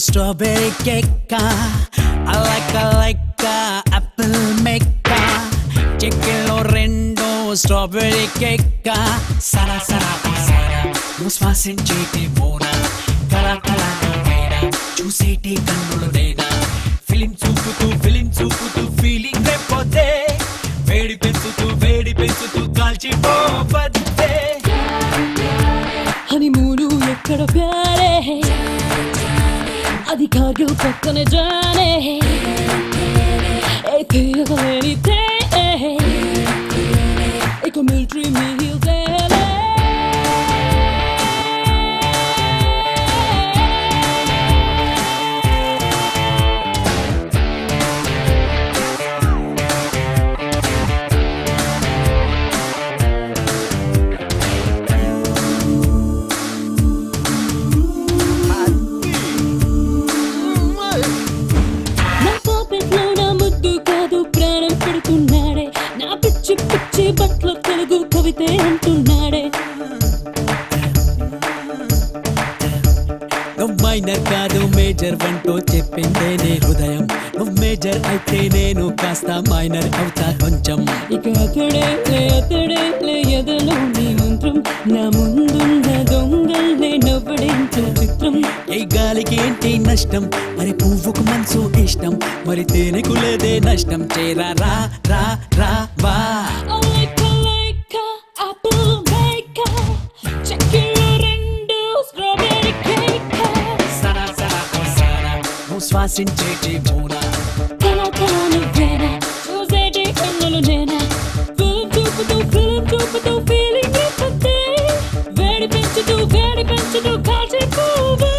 Strawberry cake, I like apple mecca. Chicken rendo strawberry cake. Sara sara sara, muswasin chiti mona. Kala kala vera, chuseti kannulu nena. Film chuputu feeling repode. Vedi pensutu kalchi popade.
Honeymoonu ekkada pyare. अधिकारियों पक्कन जाने एक military मील दे పిచ్చి
minor కాదు major అంటూ చెప్పిందే నీ హృదయం నువ్వు మేజర్ అయితే నేను కాస్త మైనర్ అవుతా కొంచెం
ఇక అతడే ఎదలో నీ మంత్రం నా ముందున్న దొంగల్నే నవ్వడించే చిత్రం
ఏ గాలికి ఏంటి నష్టం మరి పువ్వుకు మనసు ఇష్టం మరి తేనెకు లేదే నష్టం చేరా రా రా రా వా
లైక్ apple maker చెక్కిలో రెండు స్ట్రాబెర్రీ కేక్
సరా సరా ఓ సరా నువ్వు శ్వాసించేటి మూనా
తల నువ్వేనా చూసేటి కన్నులు నేనా ఫిలిం చూపుతూ ఫీలింగ్ ఇస్తుంది వేడి పెంచుతూ కాల్చిపోవే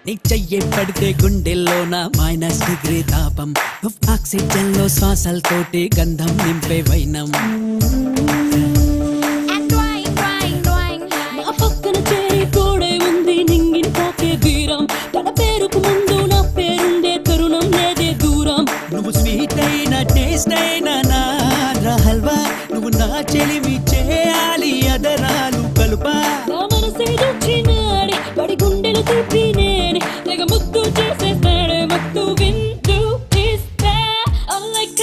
నీ చెయ్యి పడితే గుండెల్లోన మైనస్ డిగ్రీ తాపం నువ్వు ఆక్సిజన్ లో శ్వాసలతోటి గంధం నింపే వైనం
నా పక్కన చేరి తోడే ఉంది నింగిని తాకే వీరం తన పేరుకు ముందు నా పేరుండే తరుణం లేదే దూరం
నువ్వు స్వీట్ అయిన టేస్ట్ అయిన నా హల్వా నువ్వు నా చెలిమి చేయాలి అదరాలు కలుపా
నా మనసే దొచ్చినాడే పడి గుండెలు తిప్పి నేనే తెగ ముద్దు చేసేస్తాడే మత్తు వింటూ ఇస్తా like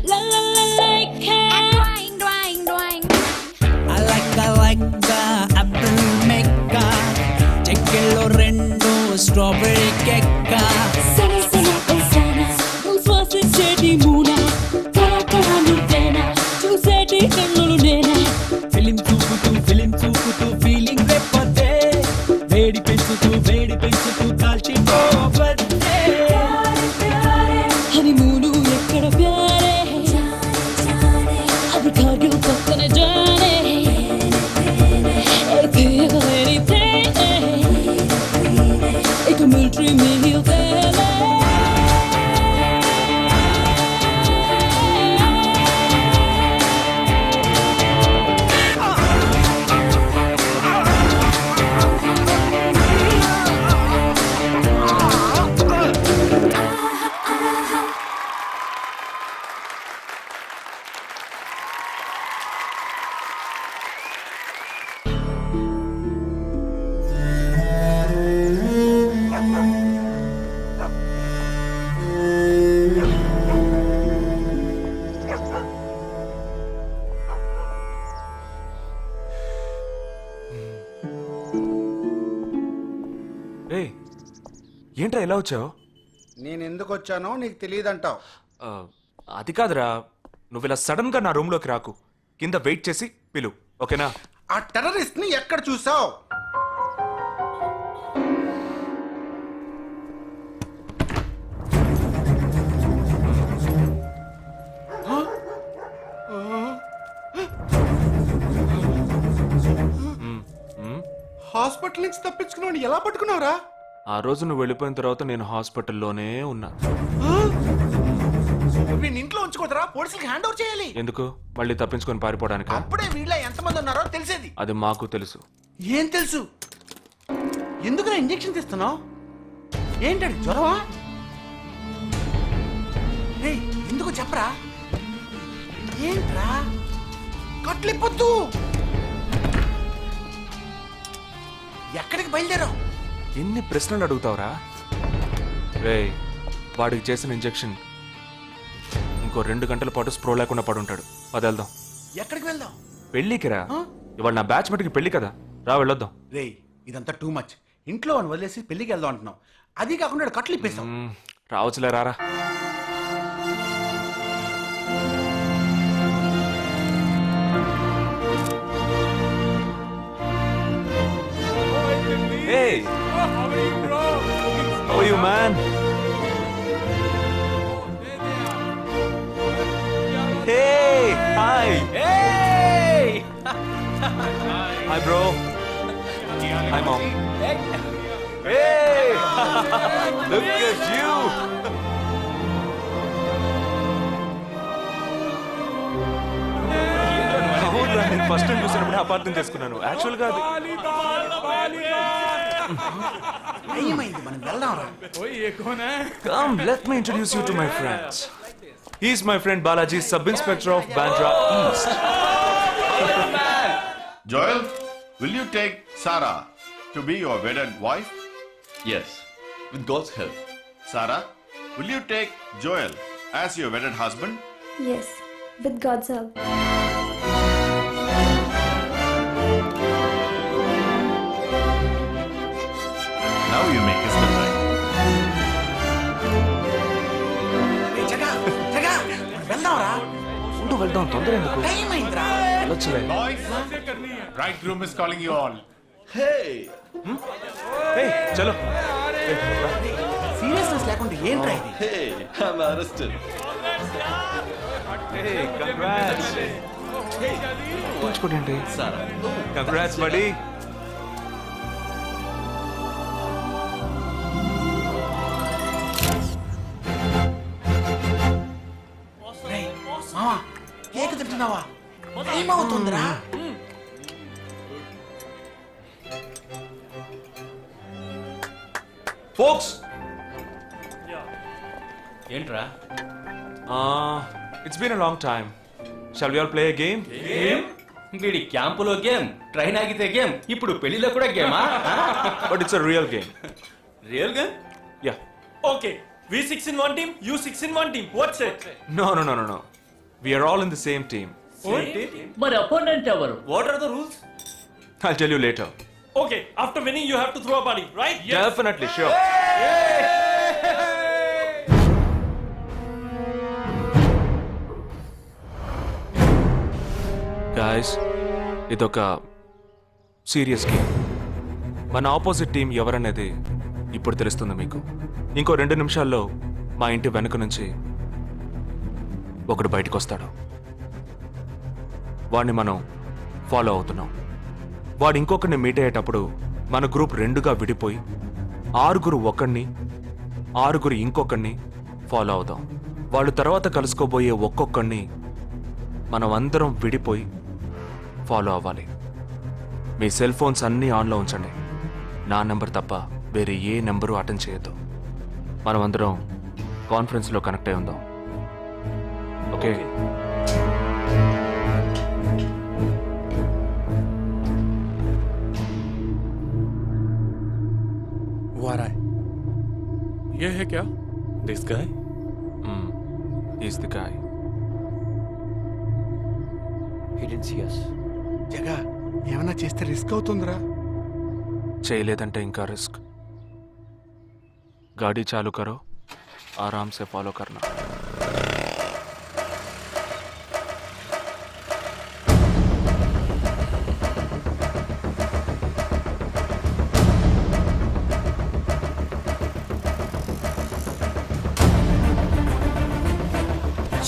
la la la like
అలక్క అప్పుల్ మెక్క చెక్కిలో రెండు స్ట్రాబెర్రీ కేక్క
సన సన ఓ సన నువ్వు శ్వాసించేటి మూనా తల నువ్వేనా చూసేటి కన్నులు నేనా
ఫిలిం చూపుతూ ఫీలింగ్ రేపొద్దే వేడి పెంచుతూ కాల్చిపోవద్దే
హనీమూను ఎక్కడ ప్యారే అది కార్గిల్ పక్కన జానే ఇక మిలిటరీ మీల్ తేలే
ఏంట్రా ఎలా వచ్చావు?
నేను ఎందుకు వచ్చానో నీకు తెలియదంటావు.
అది కాదురా, నువ్వు ఇలా సడన్ గా నా రూమ్ లోకి రాకు, కింద వెయిట్ చేసి పిలు, ఓకేనా?
ఆ టెర్రరిస్ట్ ని ఎక్కడ చూసావు? హాస్పిటల్ నుంచి తప్పించుకున్నావు, ఎలా పట్టుకున్నావురా?
ఆ రోజు నువ్వు వెళ్ళిపోయిన తర్వాత నేను హాస్పిటల్లోనే ఉన్నా.
వీడిని ఇంట్లో ఉంచుకోదరా, పోలీసులకు హ్యాండ్ ఓవర్ చేయాలి.
ఎందుకు? మళ్ళీ తప్పించుకొని పారిపోవడానికి?
అప్పుడే వీళ్ళ ఎంతమంది ఉన్నారో తెలిసేది.
అది మాకు తెలుసు.
ఏం తెలుసు? ఎందుకు ఇంజెక్షన్ తీస్తున్నావు? ఏంటండి, జ్వరమా? ఎందుకు చెప్పరా? ఏంట్రా కట్లిప్పొద్దు. ఎక్కడికి బయలుదేరావు?
ఎన్ని ప్రశ్నలు అడుగుతావురా? రేయ్, వాడికి చేసిన ఇంజెక్షన్ ఇంకో 2 గంటల పాటు స్ప్రో లేకుండా పడుంటాడు. వెళ్దాం.
ఎక్కడికి వెళ్దాం?
పెళ్ళికి రా. ఇవాళ నా బ్యాచ్ మటుకి పెళ్లి కదా, రా వెళ్ళొద్దాం.
రేయ్, ఇదంతా టూ మచ్. ఇంట్లో అని వదిలేసి పెళ్లికి వెళ్దాం అంటున్నావు. అది కాకుండా కట్లు ఇప్పేస్తాం.
రావచ్చులే, రారా. Hey! How are you, man? Hey! Hi! Hey! Hi, bro. Hi, Mom. Hey! Look at you! అవునురా, నేను ఫస్ట్ టైం చూసినప్పుడు అపార్థం చేసుకున్నాను. యాక్చువల్ గా
ఏమైంది మనం వెళ్దాంరా.
Come, let me introduce you to my friends. He's my friend Balaji, Sub-Inspector of Bandra East.
Joel, will you take Sarah to be your wedded wife?
Yes, with God's help.
Sarah, will you take Joel as your wedded husband?
Yes, with God's help.
Now you may kiss them right.
జగా జగా వెళ్దాంరా.
ఉండు, వెళ్దాం, తొందర ఎందుకు?
Time అయిందిరా.
వెళ్ళొచ్చులే.
Bridegroom is calling you all.
Hey!
Hey, చలో.
Seriousness లేకుండా ఏంట్రా ఇది?
Hey, I'm arrested.
Hey, congrats. పూచుకోండి. Congrats, buddy.
రేయ్, మావా కేక్ తింటున్నావా? టైం అవుతుందిరా.
Folks!
ఏంట్రా?
It's been a long time. Shall we all play a game?
వీడి క్యాంపులో గేమ్, ట్రైన్ ఆగితే గేమ్, ఇప్పుడు పెళ్లిలో కూడా గేమా?
But it's a real game.
Real game?
Yeah.
Okay, we 6 in one team, you 6 in one team. What's it?
No. We are all in the same team.
మరి opponent ఎవరు? What are the rules?
I'll tell you later.
Okay, after winning you have to throw a party, right?
Definitely, sure. Guys, ఇదొక serious game. మన opposite team ఎవరనేది ఇప్పుడు తెలుస్తుంది మీకు. ఇంకో 2 నిమిషాల్లో మా ఇంటి వెనుక నుంచి ఒకడు బయటకు వస్తాడు. వాడిని మనం ఫాలో అవుతున్నాం. వాడు ఇంకొకరిని మీట్ అయ్యేటప్పుడు మన గ్రూప్ 2గా విడిపోయి 6 ఒకడిని 6 ఇంకొకరిని ఫాలో అవుదాం. వాళ్ళు తర్వాత కలుసుకోబోయే ఒక్కొక్కడిని మనం అందరం విడిపోయి ఫాలో అవ్వాలి. మీ సెల్ ఫోన్స్ అన్నీ ఆన్లో ఉంచండి. నా నెంబర్ తప్ప వేరే ఏ నెంబరు అటెండ్ చేయొద్దు. మనం అందరం కాన్ఫరెన్స్లో కనెక్ట్ అయి ఉందాం. ఓకే? ये है क्या? This guy? He's the guy.
He didn't see us.
జగా ఏమన్నా చేస్తే రిస్క్ అవుతుందిరా.
చేయలేదంటే ఇంకా రిస్క్. गाड़ी चालू करो, आराम से फॉलो करना.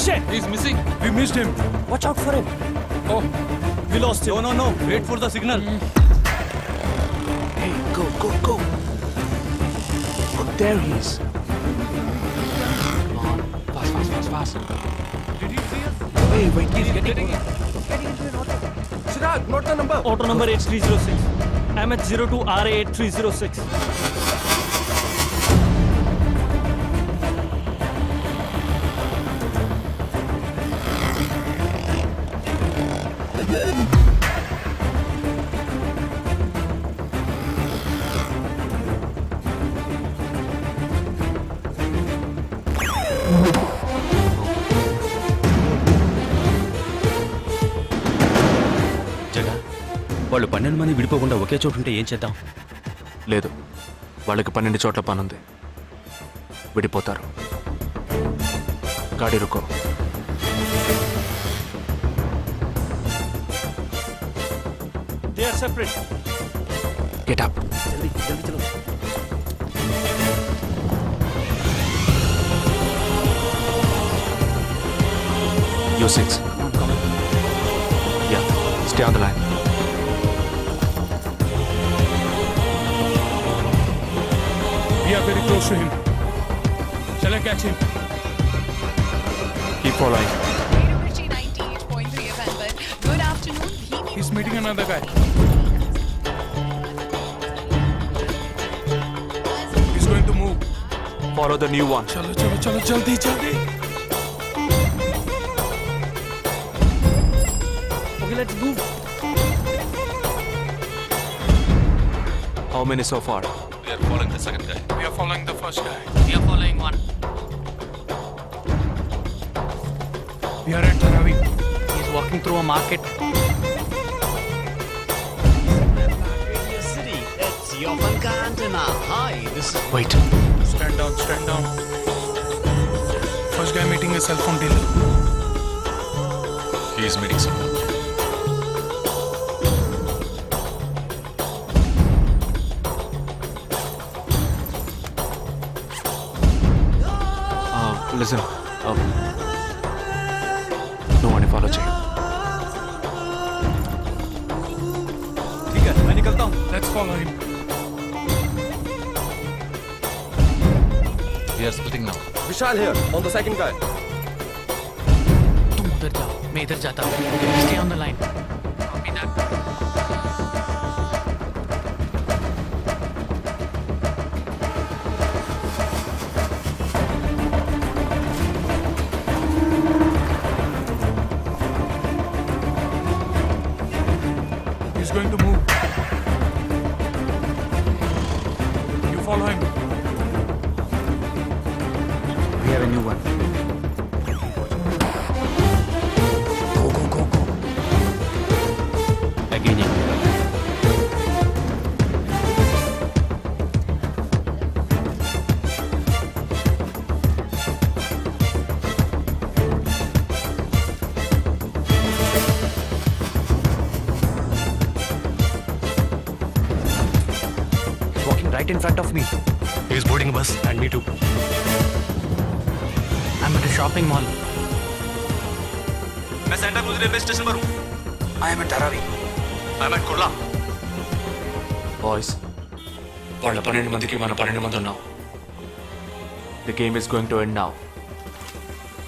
Shit! He's missing. We missed him. Watch out for him. Oh, we lost him. No. Wait for the signal.
Hey, go. Oh, there he is. Come on, fast.
Did he see us?
Hey, wait,
He's getting in.
Chirag, note the number.
Auto number 8306. MH02RA8306.
వాళ్ళు 12 మంది విడిపోకుండా ఒకే చోటు ఉంటే ఏం చేద్దాం?
లేదు, వాళ్ళకి 12 చోట్ల పనుంది. విడిపోతారు. గాడి రుకో.
They are separate.
Get up.
जल्दी चलो.
You 6. Yeah, stay on the line.
We are very close to him. Shall I catch him?
Keep following.
Good afternoon.
He's meeting another guy. He's going to move.
Follow the new one.
Chalo, chalo, chalo, jaldi, jaldi.
Okay, let's move. How many so far?
We are following the second guy. We are following the first guy. We are following one. We are at Dharavi. He's walking through a market. Wait. Stand down, stand down. First guy meeting a cell phone dealer. He is meeting someone.
Listen. No one follow check.
ठीक है, मैं निकलता हूँ. Let's follow him. We are splitting now.
Vishal here, on the second guy.
तुम उधर जाओ, मैं इधर जाता हूँ. Stay on the line. Copy that. He's going to move. You follow him.
We have a new one.
Again.
Walking right in front of me.
He is boarding a bus and me too. I'm at a shopping mall. मैं Santa cruise railway station पर हूँ.
I am at Dharavi.
I'm at Kurla.
Boys, వాళ్ళ 12 మందికి మన 12 మంది ఉన్నాం. The game is going to end now.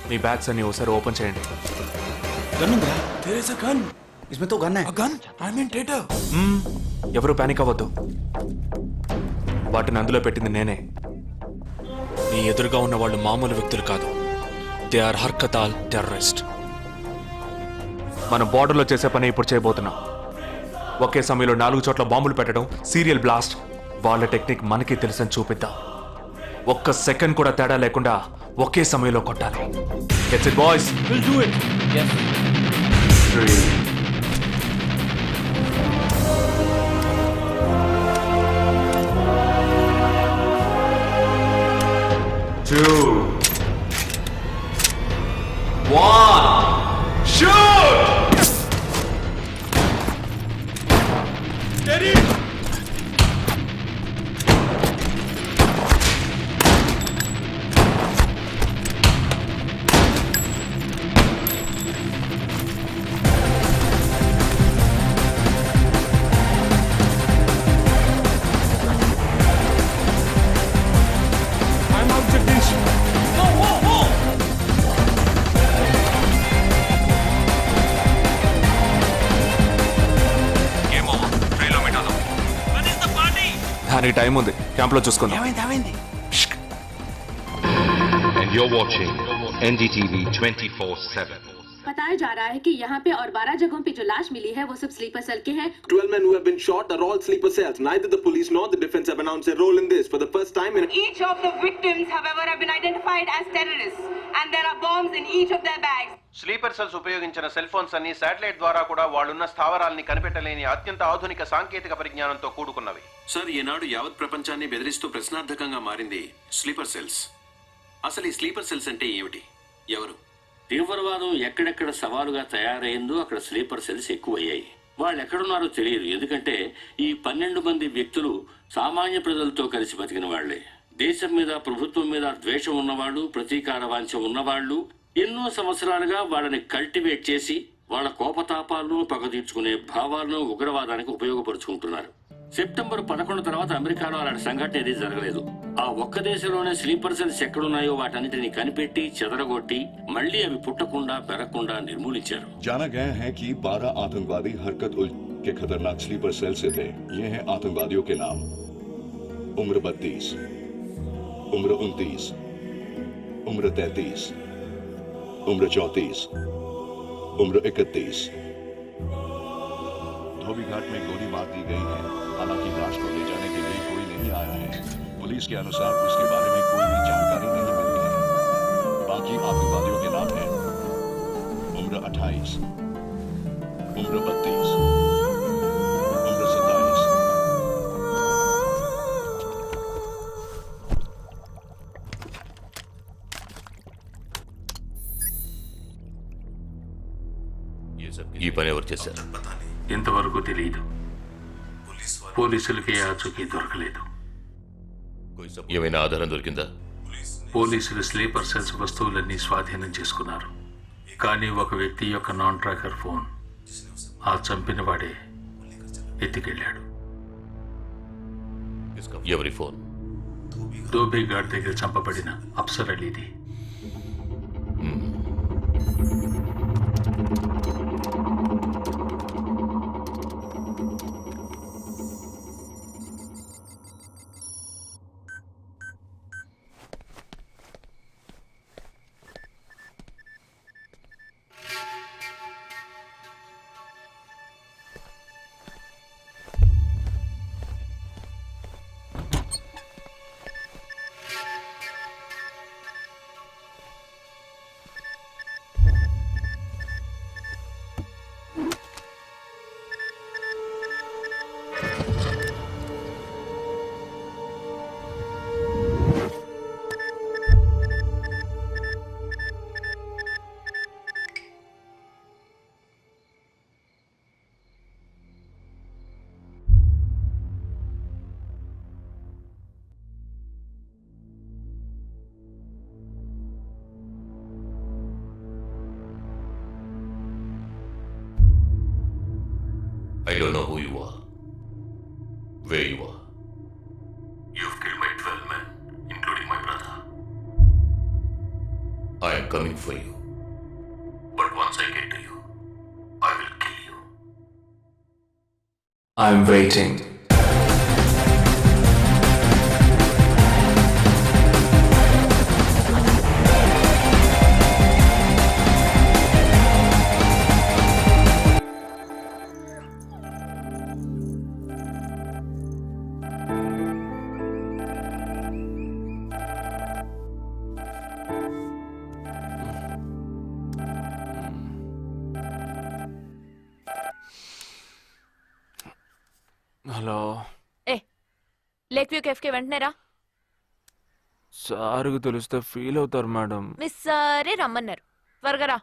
Me bags అన్ని ఒకసారి ఓపెన్ చేయండి.
Gun ఉందా? There is a gun. इसमें तो गन है.
A gun? I'm in theater.
ఎవరు పానిక్ అవ్వద్దు. వాటిని అందులో పెట్టింది నేనే. నీ ఎదురుగా ఉన్న వాళ్ళు మామూలు వ్యక్తులు కాదు. They are Harkatul terrorist. మనం బార్డర్లో చేసే పని ఇప్పుడు చేయబోతున్నాం. ఒకే సమయంలో 4 చోట్ల బాంబులు పెట్టడం, సీరియల్ బ్లాస్ట్. వాళ్ళ టెక్నిక్ మనకి తెలుసని చూపిద్దాం. ఒక్క సెకండ్ కూడా తేడా లేకుండా ఒకే సమయంలో కొట్టాలి. That's it, boys.
We'll do it. Yes.
3, 2, 1, shoot!
Steady. I'm out, Jagdish. Whoa, whoa, whoa!
Game over. ట్రైన్లో పెట్టాను. దానికి టైం ఉంది. క్యాంప్లో చూసుకుందాం.
And you're watching NDTV 24/7.
बताया जा रहा है कि यहाँ पे और 12 जगहों पे जो लाश मिली है वो सब स्लीपर सेल के हैं.
12 men who have been shot are all sleeper cells. Neither the police nor the defense have announced a role in this. For the first time in
Each of the victims, however, have been identified as terrorists, and there are bombs in each of their bags.
Sleeper cells ఉపయోగించిన cell phones అన్ని satellite ద్వారా కూడా వాళ్ళున్న స్థావరాల్ని కనిపెట్టలేని అత్యంత ఆధునిక సాంకేతిక పరిజ్ఞానంతో కూడుకున్నవి. Sir, ఈనాడు యావత్ ప్రపంచాన్ని బెదిరిస్తూ ప్రశ్నార్థకంగా మారింది స్లీపర్ సెల్స్. అసలు ఈ స్లీపర్ సెల్స్ అంటే ఏమిటి? ఎవరు?
తీవ్రవాదం ఎక్కడెక్కడ సవాలుగా తయారైందో అక్కడ స్లీపర్ సెల్స్ ఎక్కువయ్యాయి. వాళ్ళు ఎక్కడున్నారో తెలియదు. ఎందుకంటే ఈ 12 మంది వ్యక్తులు సామాన్య ప్రజలతో కలిసి బతికిన వాళ్లే. దేశం మీద, ప్రభుత్వం మీద ద్వేషం ఉన్నవాళ్ళు, ప్రతీకార వాంఛ ఉన్నవాళ్ళు ఎన్నో సంవత్సరాలుగా వాళ్ళని కల్టివేట్ చేసి వాళ్ళ కోపతాపాలను, పగ తీర్చుకునే భావాలను ఉగ్రవాదానికి ఉపయోగపరుచుకుంటున్నారు. సెప్టెంబర్ 11 తర్వాత అమెరికాలో అలాంటి సంఘటన ఏది జరగలేదు. ఆ ఒక్క దేశంలోనే స్లీపర్ సెల్స్ ఎక్కడున్నాయో వాటన్నిటిని కనిపెట్టి చెదరగొట్టి మళ్ళీ అవి పుట్టకుండా పెరగకుండా నిర్మూలించారు.
जाना गया है कि 12 आतंकवादी हरकत उल के खतरनाक स्लीपर सेल से थे. ये हैं आतंकवादियों के नाम: उम्र 32, उम्र 29, उम्र 33, उम्र 34, उम्र 31. धोबी घाट में गोली मार दी गई है. हालांकि लाश को ले जाने के लिए कोई नहीं आया है. पुलिस के अनुसार उसके बारे में कोई भी जानकारी नहीं मिली है. बाकी आतंकवादियों के नाम हैं: उम्र 28, उम्र 32, उम्र 27.
ఈ పని ఎవరు చేశారు?
ఇంతవరకు తెలియదు. పోలీసులకి ఆచూకీ దొరకలేదు.
ఏమైనా ఆధారం దొరికిందా?
పోలీసులు స్లీపర్ సెల్స్ వస్తువులన్నీ స్వాధీనం చేసుకున్నారు. కానీ ఒక వ్యక్తి యొక్క నాన్ ట్రాకర్ ఫోన్ ఆ చంపిన వాడే ఎత్తికెళ్ళాడు.
ఎవరి ఫోన్?
ధోబీ ఘాట్ దగ్గర చంపబడిన అప్సర్ అలీది.
I don't know who you are, where you are.
You've killed my 12 men, including my brother.
I am coming for you.
But once I get to you, I will kill you.
I'm waiting. Hello.
A lake view cafe కి వెంటనే రా.
సార్కి తెలిస్తే feel అవుతారు madam.
Miss సరే రమ్మన్నారు, త్వరగా రా.